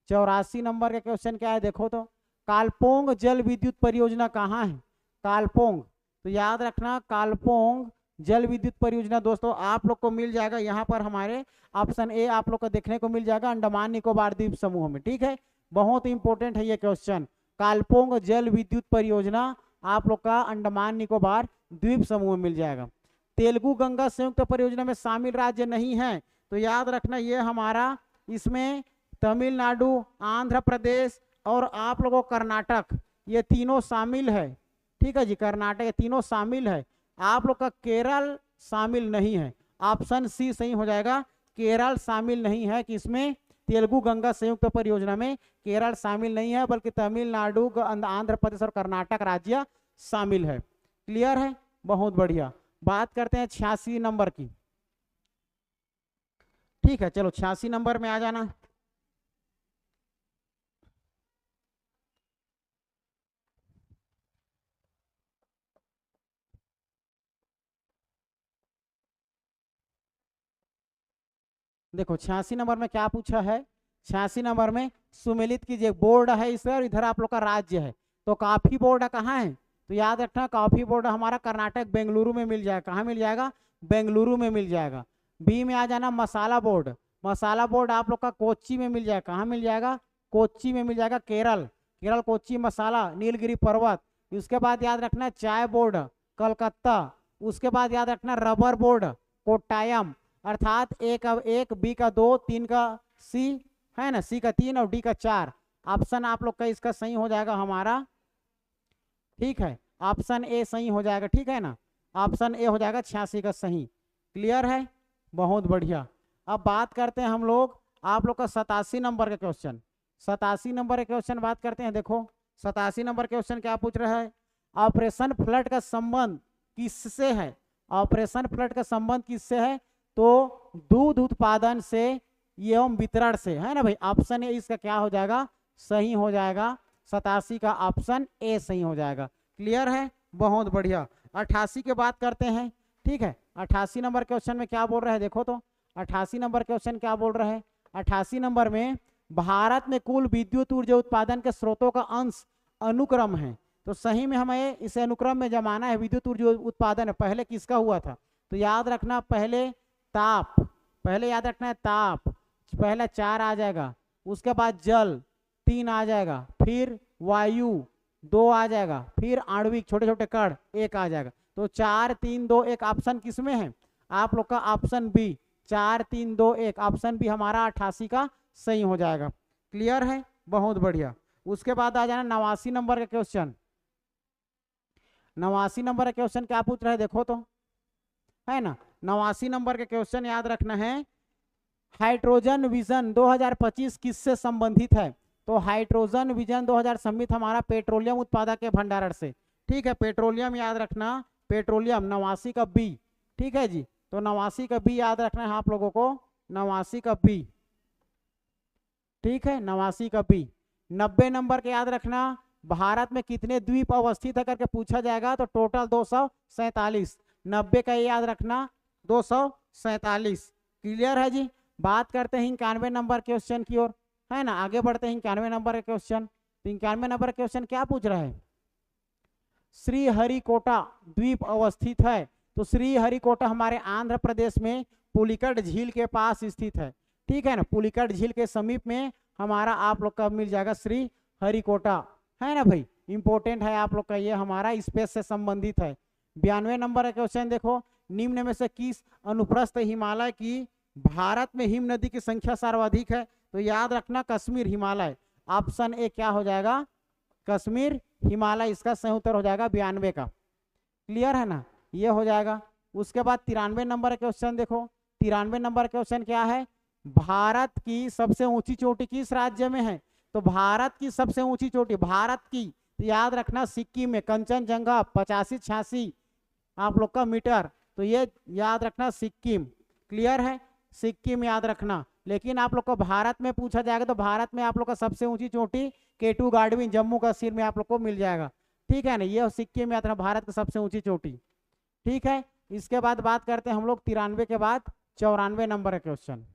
84 नंबर का क्वेश्चन क्या है देखो तो। कालपोंग जल विद्युत परियोजना कहाँ है? कालपोंग, तो याद रखना कालपोंग जल विद्युत परियोजना दोस्तों आप लोग को मिल जाएगा यहाँ पर हमारे, ऑप्शन ए आप लोग को देखने को मिल जाएगा अंडमान निकोबार द्वीप समूह में। ठीक है, बहुत इंपॉर्टेंट है ये क्वेश्चन। कालपोंग जल विद्युत परियोजना आप लोग का अंडमान निकोबार द्वीप समूह में मिल जाएगा। तेलुगु गंगा संयुक्त परियोजना में शामिल राज्य नहीं है, तो याद रखना ये हमारा, इसमें तमिलनाडु, आंध्र प्रदेश और आप लोगों कर्नाटक, ये तीनों शामिल है। ठीक है जी, कर्नाटक ये तीनों शामिल है। आप लोग का केरल शामिल नहीं है, ऑप्शन सी सही हो जाएगा। केरल शामिल नहीं है किसमें? तेलुगु गंगा संयुक्त परियोजना में केरल शामिल नहीं है, बल्कि तमिलनाडु, आंध्र प्रदेश और कर्नाटक राज्य शामिल है। क्लियर है, बहुत बढ़िया। बात करते हैं 86 नंबर की। ठीक है, चलो 86 नंबर में आ जाना। देखो 86 नंबर में क्या पूछा है? 86 नंबर में सुमेलित कीजिए, बोर्ड है इस और इधर आप लोग का राज्य है। तो कॉफी बोर्ड कहाँ है? तो याद रखना कॉफी बोर्ड हमारा कर्नाटक बेंगलुरु में मिल जाएगा। कहाँ मिल जाएगा? बेंगलुरु में मिल जाएगा। बी में आ जाना मसाला बोर्ड। मसाला बोर्ड आप लोग का कोच्चि में मिल जाएगा। कहाँ मिल जाएगा? कोच्चि में मिल जाएगा, केरल। केरल कोच्चि मसाला, नीलगिरी पर्वत। उसके बाद याद रखना चाय बोर्ड कलकत्ता। उसके बाद याद रखना रबर बोर्ड कोट्टायम, अर्थात ए का 1, बी का 2, 3 का सी, है ना, सी का 3 और डी का 4। ऑप्शन आप लोग का इसका सही हो जाएगा हमारा। ठीक है, ऑप्शन ए सही हो जाएगा। ठीक है ना, ऑप्शन ए हो जाएगा 86 का सही। क्लियर है, बहुत बढ़िया। अब बात करते हैं हम लोग आप लोग का 87 नंबर का क्वेश्चन। 87 नंबर का क्वेश्चन बात करते हैं। देखो 87 नंबर क्वेश्चन क्या पूछ रहा है? ऑपरेशन फ्लड का संबंध किससे है? ऑपरेशन फ्लड का संबंध किससे है? तो दूध उत्पादन से एवं वितरण से, है ना भाई। ऑप्शन ए इसका क्या हो जाएगा? सही हो जाएगा। 87 का ऑप्शन ए सही हो जाएगा। क्लियर है, बहुत बढ़िया। 88 की बात करते हैं। ठीक है, 88 नंबर क्वेश्चन में क्या बोल रहा है देखो तो। 88 नंबर क्वेश्चन क्या बोल रहा है? 88 नंबर में भारत में कुल विद्युत ऊर्जा उत्पादन के स्रोतों का अंश अनुक्रम है। तो सही में हमें इसे अनुक्रम में जमाना है। विद्युत ऊर्जा उत्पादन है, पहले किसका हुआ था? तो याद रखना पहले ताप, पहले याद रखना है ताप, पहला 4 आ जाएगा, उसके बाद जल 3 आ जाएगा, फिर वायु 2 आ जाएगा, फिर आणविक छोटे छोटे कण 1 आ जाएगा। तो 4 3 2 1 ऑप्शन किसमें है? आप लोग का ऑप्शन बी, 4 3 2 1 ऑप्शन बी हमारा 88 का सही हो जाएगा। क्लियर है? बहुत बढ़िया। उसके बाद आ जाना 89 नंबर का क्वेश्चन। 89 नंबर का क्वेश्चन क्या पूछ रहा है देखो तो, है ना। 89 नंबर का क्वेश्चन याद रखना है, हाइड्रोजन विजन 2025 किससे संबंधित है? तो हाइड्रोजन विजन 2000 संबंधित हमारा पेट्रोलियम उत्पादक के भंडारण से। ठीक है, पेट्रोलियम याद रखना, पेट्रोलियम 89 का बी। ठीक है जी, तो 89 का बी याद रखना है आप लोगों को, 89 का बी। ठीक है, 89 का बी। 90 नंबर के याद रखना, भारत में कितने द्वीप अवस्थित है करके पूछा जाएगा, तो टोटल 247। 90 का याद रखना 247। क्लियर है जी। बात करते हैं 91 नंबर क्वेश्चन की ओर, है ना। आगे बढ़ते हैं 91 नंबर का क्वेश्चन। तो 91 नंबर का क्वेश्चन क्या पूछ रहा है? श्रीहरिकोटा द्वीप अवस्थित है। तो श्रीहरिकोटा हमारे आंध्र प्रदेश में पुलिकट झील के पास स्थित है। ठीक है ना, पुलिकट झील के समीप में हमारा आप लोग का मिल जाएगा श्रीहरिकोटा, है ना भाई। इंपॉर्टेंट है आप लोग का, ये हमारा स्पेस से संबंधित है। 92 नंबर का क्वेश्चन देखो, निम्न में से किस अनुप्रस्थ हिमालय की भारत में हिम नदी की संख्या सर्वाधिक है? तो याद रखना कश्मीर हिमालय, ऑप्शन ए क्या हो जाएगा? कश्मीर हिमालय, इसका सही उत्तर हो जाएगा 92 का। क्लियर है ना, ये हो जाएगा। उसके बाद 93 नंबर क्वेश्चन देखो, 93 नंबर क्वेश्चन क्या है? भारत की सबसे ऊंची चोटी किस राज्य में है? तो भारत की सबसे ऊंची चोटी, भारत की, तो याद रखना सिक्किम में, कंचनजंगा 85-86 आप लोग का मीटर, तो ये याद रखना सिक्किम। क्लियर है, सिक्किम याद रखना। लेकिन आप लोग को भारत में पूछा जाएगा तो भारत में आप लोग का सबसे ऊंची चोटी K2 गार्डविन जम्मू कश्मीर में आप लोग को मिल जाएगा। ठीक है ना, ये सिक्किम याद रखना, भारत की सबसे ऊंची चोटी। ठीक है, इसके बाद बात करते हैं हम लोग 93 के बाद 94 नंबर का क्वेश्चन।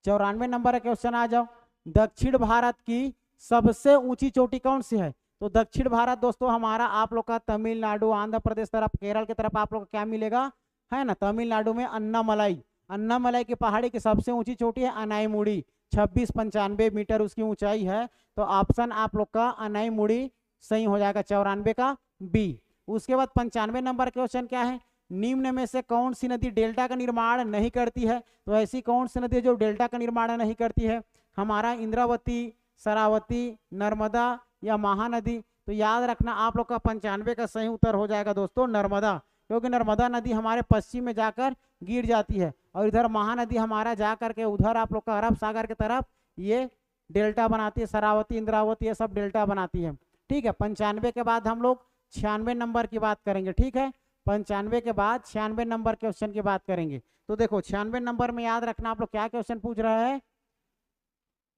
94 नंबर का क्वेश्चन आ जाओ, दक्षिण भारत की सबसे ऊंची चोटी कौन सी है? तो दक्षिण भारत दोस्तों हमारा आप लोग का तमिलनाडु, आंध्र प्रदेश तरफ, केरल की तरफ आप लोग को क्या मिलेगा, है ना। तमिलनाडु में अन्नामलाई, अन्नामलाई की पहाड़ी की सबसे ऊंची चोटी है अनाईमुड़ी, 2695 मीटर उसकी ऊंचाई है। तो ऑप्शन आप लोग का अनाईमुड़ी सही हो जाएगा, 94 का बी। उसके बाद 95 नंबर क्वेश्चन क्या है? निम्न में से कौन सी नदी डेल्टा का निर्माण नहीं करती है? तो ऐसी कौन सी नदी जो डेल्टा का निर्माण नहीं करती है? हमारा इंद्रावती, शरावती, नर्मदा या महानदी? तो याद रखना आप लोग का 95 का सही उत्तर हो जाएगा दोस्तों नर्मदा, क्योंकि नर्मदा नदी हमारे पश्चिम में जाकर गिर जाती है और इधर महानदी हमारा जाकर के उधर आप लोग का अरब सागर की तरफ ये डेल्टा बनाती है, शरावती, इंद्रावती ये सब डेल्टा बनाती है। ठीक है, 95 के बाद हम लोग 96 नंबर की बात करेंगे। ठीक है, 95 के बाद 96 नंबर क्वेश्चन की बात करेंगे। तो देखो 96 नंबर में याद रखना आप लोग क्या क्वेश्चन पूछ रहा है,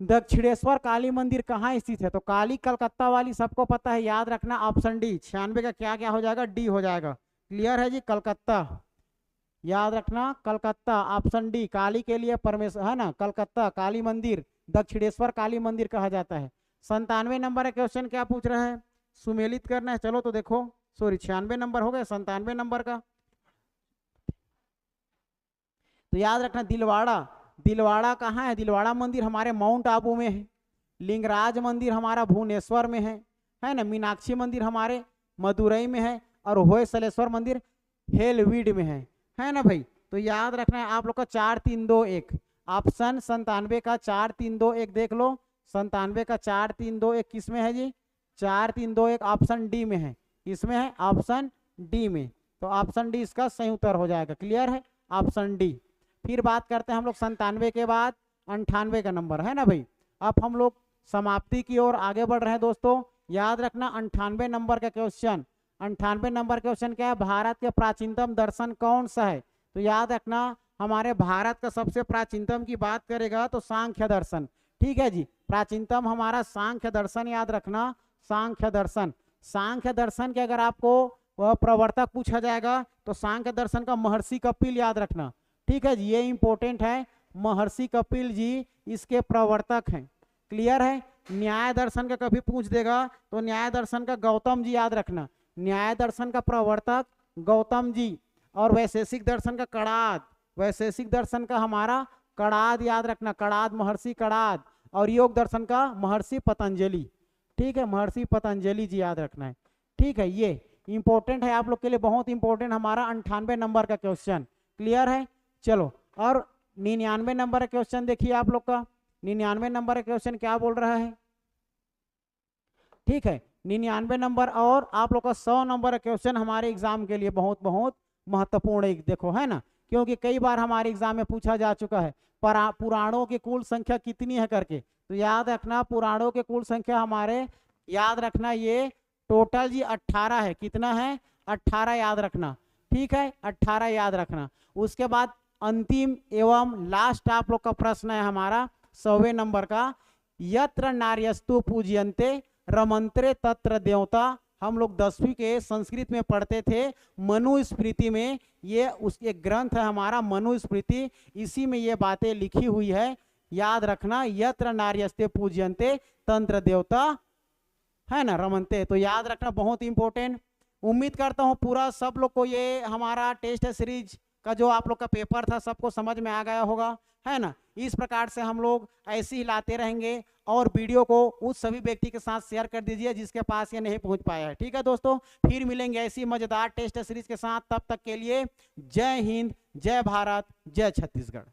दक्षिणेश्वर काली मंदिर कहाँ स्थित है? तो काली कलकत्ता वाली सबको पता है, याद रखना ऑप्शन डी। 96 का क्या क्या हो जाएगा? डी हो जाएगा। क्लियर है जी, कलकत्ता याद रखना, कलकत्ता ऑप्शन डी, काली के लिए परमेश्वर है ना, कलकत्ता काली मंदिर, दक्षिणेश्वर काली मंदिर कहा जाता है। 97 नंबर का क्वेश्चन क्या पूछ रहा है? सुमेलित करना है। चलो तो देखो, सॉरी 96 नंबर हो गया, 97 नंबर का तो याद रखना दिलवाड़ा, दिलवाड़ा कहाँ है? दिलवाड़ा मंदिर हमारे माउंट आबू में है, लिंगराज मंदिर हमारा भुवनेश्वर में है ना, मीनाक्षी मंदिर हमारे मदुरई में है और होयसलेश्वर मंदिर हेलवीड में है ना भाई। तो याद रखना है आप लोग का 4 3 2 1 ऑप्शन 97 का 4 3 2 1 देख लो, 97 का 4 3 2 1 किस में है जी? 4 3 2 1 ऑप्शन डी में है। इसमें है ऑप्शन डी में, तो ऑप्शन डी इसका सही उत्तर हो जाएगा। क्लियर है, ऑप्शन डी। फिर बात करते हैं हम लोग 97 के बाद 98 का नंबर, है ना भाई। अब हम लोग समाप्ति की ओर आगे बढ़ रहे हैं दोस्तों। याद रखना 98 नंबर का क्वेश्चन, 98 नंबर क्वेश्चन क्या है? भारत के प्राचीनतम दर्शन कौन सा है? तो याद रखना हमारे भारत का सबसे प्राचीनतम की बात करेगा तो सांख्य दर्शन। ठीक है जी, प्राचीनतम हमारा सांख्य दर्शन, याद रखना सांख्य दर्शन। सांख्य दर्शन के अगर आपको वह प्रवर्तक पूछा जाएगा तो सांख्य दर्शन का महर्षि कपिल याद रखना। ठीक है जी, ये इंपॉर्टेंट है। महर्षि कपिल जी इसके प्रवर्तक हैं। क्लियर है। न्याय दर्शन का कभी पूछ देगा तो न्याय दर्शन का गौतम जी याद रखना, न्याय दर्शन का प्रवर्तक गौतम जी। और वैशेषिक दर्शन का कणाद, वैशेषिक दर्शन का हमारा कणाद याद रखना, कणाद महर्षि कणाद। और योग दर्शन का महर्षि पतंजलि। ठीक है, महर्षि पतंजलि जी याद रखना है। ठीक है, ये इंपॉर्टेंट है आप लोग के लिए, बहुत इंपॉर्टेंट हमारा 98 नंबर का क्वेश्चन। क्लियर है। चलो, और 99 नंबर का क्वेश्चन देखिए आप लोग का। 99 नंबर का क्वेश्चन क्या बोल रहा है? ठीक है, 99 नंबर और आप लोग का 100 नंबर का क्वेश्चन हमारे एग्जाम के लिए बहुत बहुत महत्वपूर्ण है, देखो है ना, क्योंकि कई बार हमारे एग्जाम में पूछा जा चुका है पुराणों की कुल संख्या कितनी है करके। तो याद रखना पुराणों की कुल संख्या हमारे, याद रखना ये टोटल जी 18 है। कितना है? 18 याद रखना। ठीक है, 18 याद रखना। उसके बाद अंतिम एवं लास्ट आप लोग का प्रश्न है हमारा 100वें नंबर का, यत्र नार्यस्तु पूज्यन्ते रमंत्रे तत्र देवता। हम लोग 10वीं के संस्कृत में पढ़ते थे मनुस्मृति में, ये उस एक ग्रंथ है हमारा मनुस्मृति, इसी में ये बातें लिखी हुई है। याद रखना, यत्र नार्यस्ते पूज्यन्ते तंत्र देवता, है ना, रमनते। तो याद रखना, बहुत इंपॉर्टेंट। उम्मीद करता हूँ पूरा सब लोग को ये हमारा टेस्ट सीरीज का जो आप लोग का पेपर था सबको समझ में आ गया होगा, है ना। इस प्रकार से हम लोग ऐसे ही लाते रहेंगे और वीडियो को उस सभी व्यक्ति के साथ शेयर कर दीजिए जिसके पास ये नहीं पहुंच पाया है। ठीक है दोस्तों, फिर मिलेंगे ऐसी मजेदार टेस्ट सीरीज के साथ। तब तक के लिए जय हिंद, जय भारत, जय छत्तीसगढ़।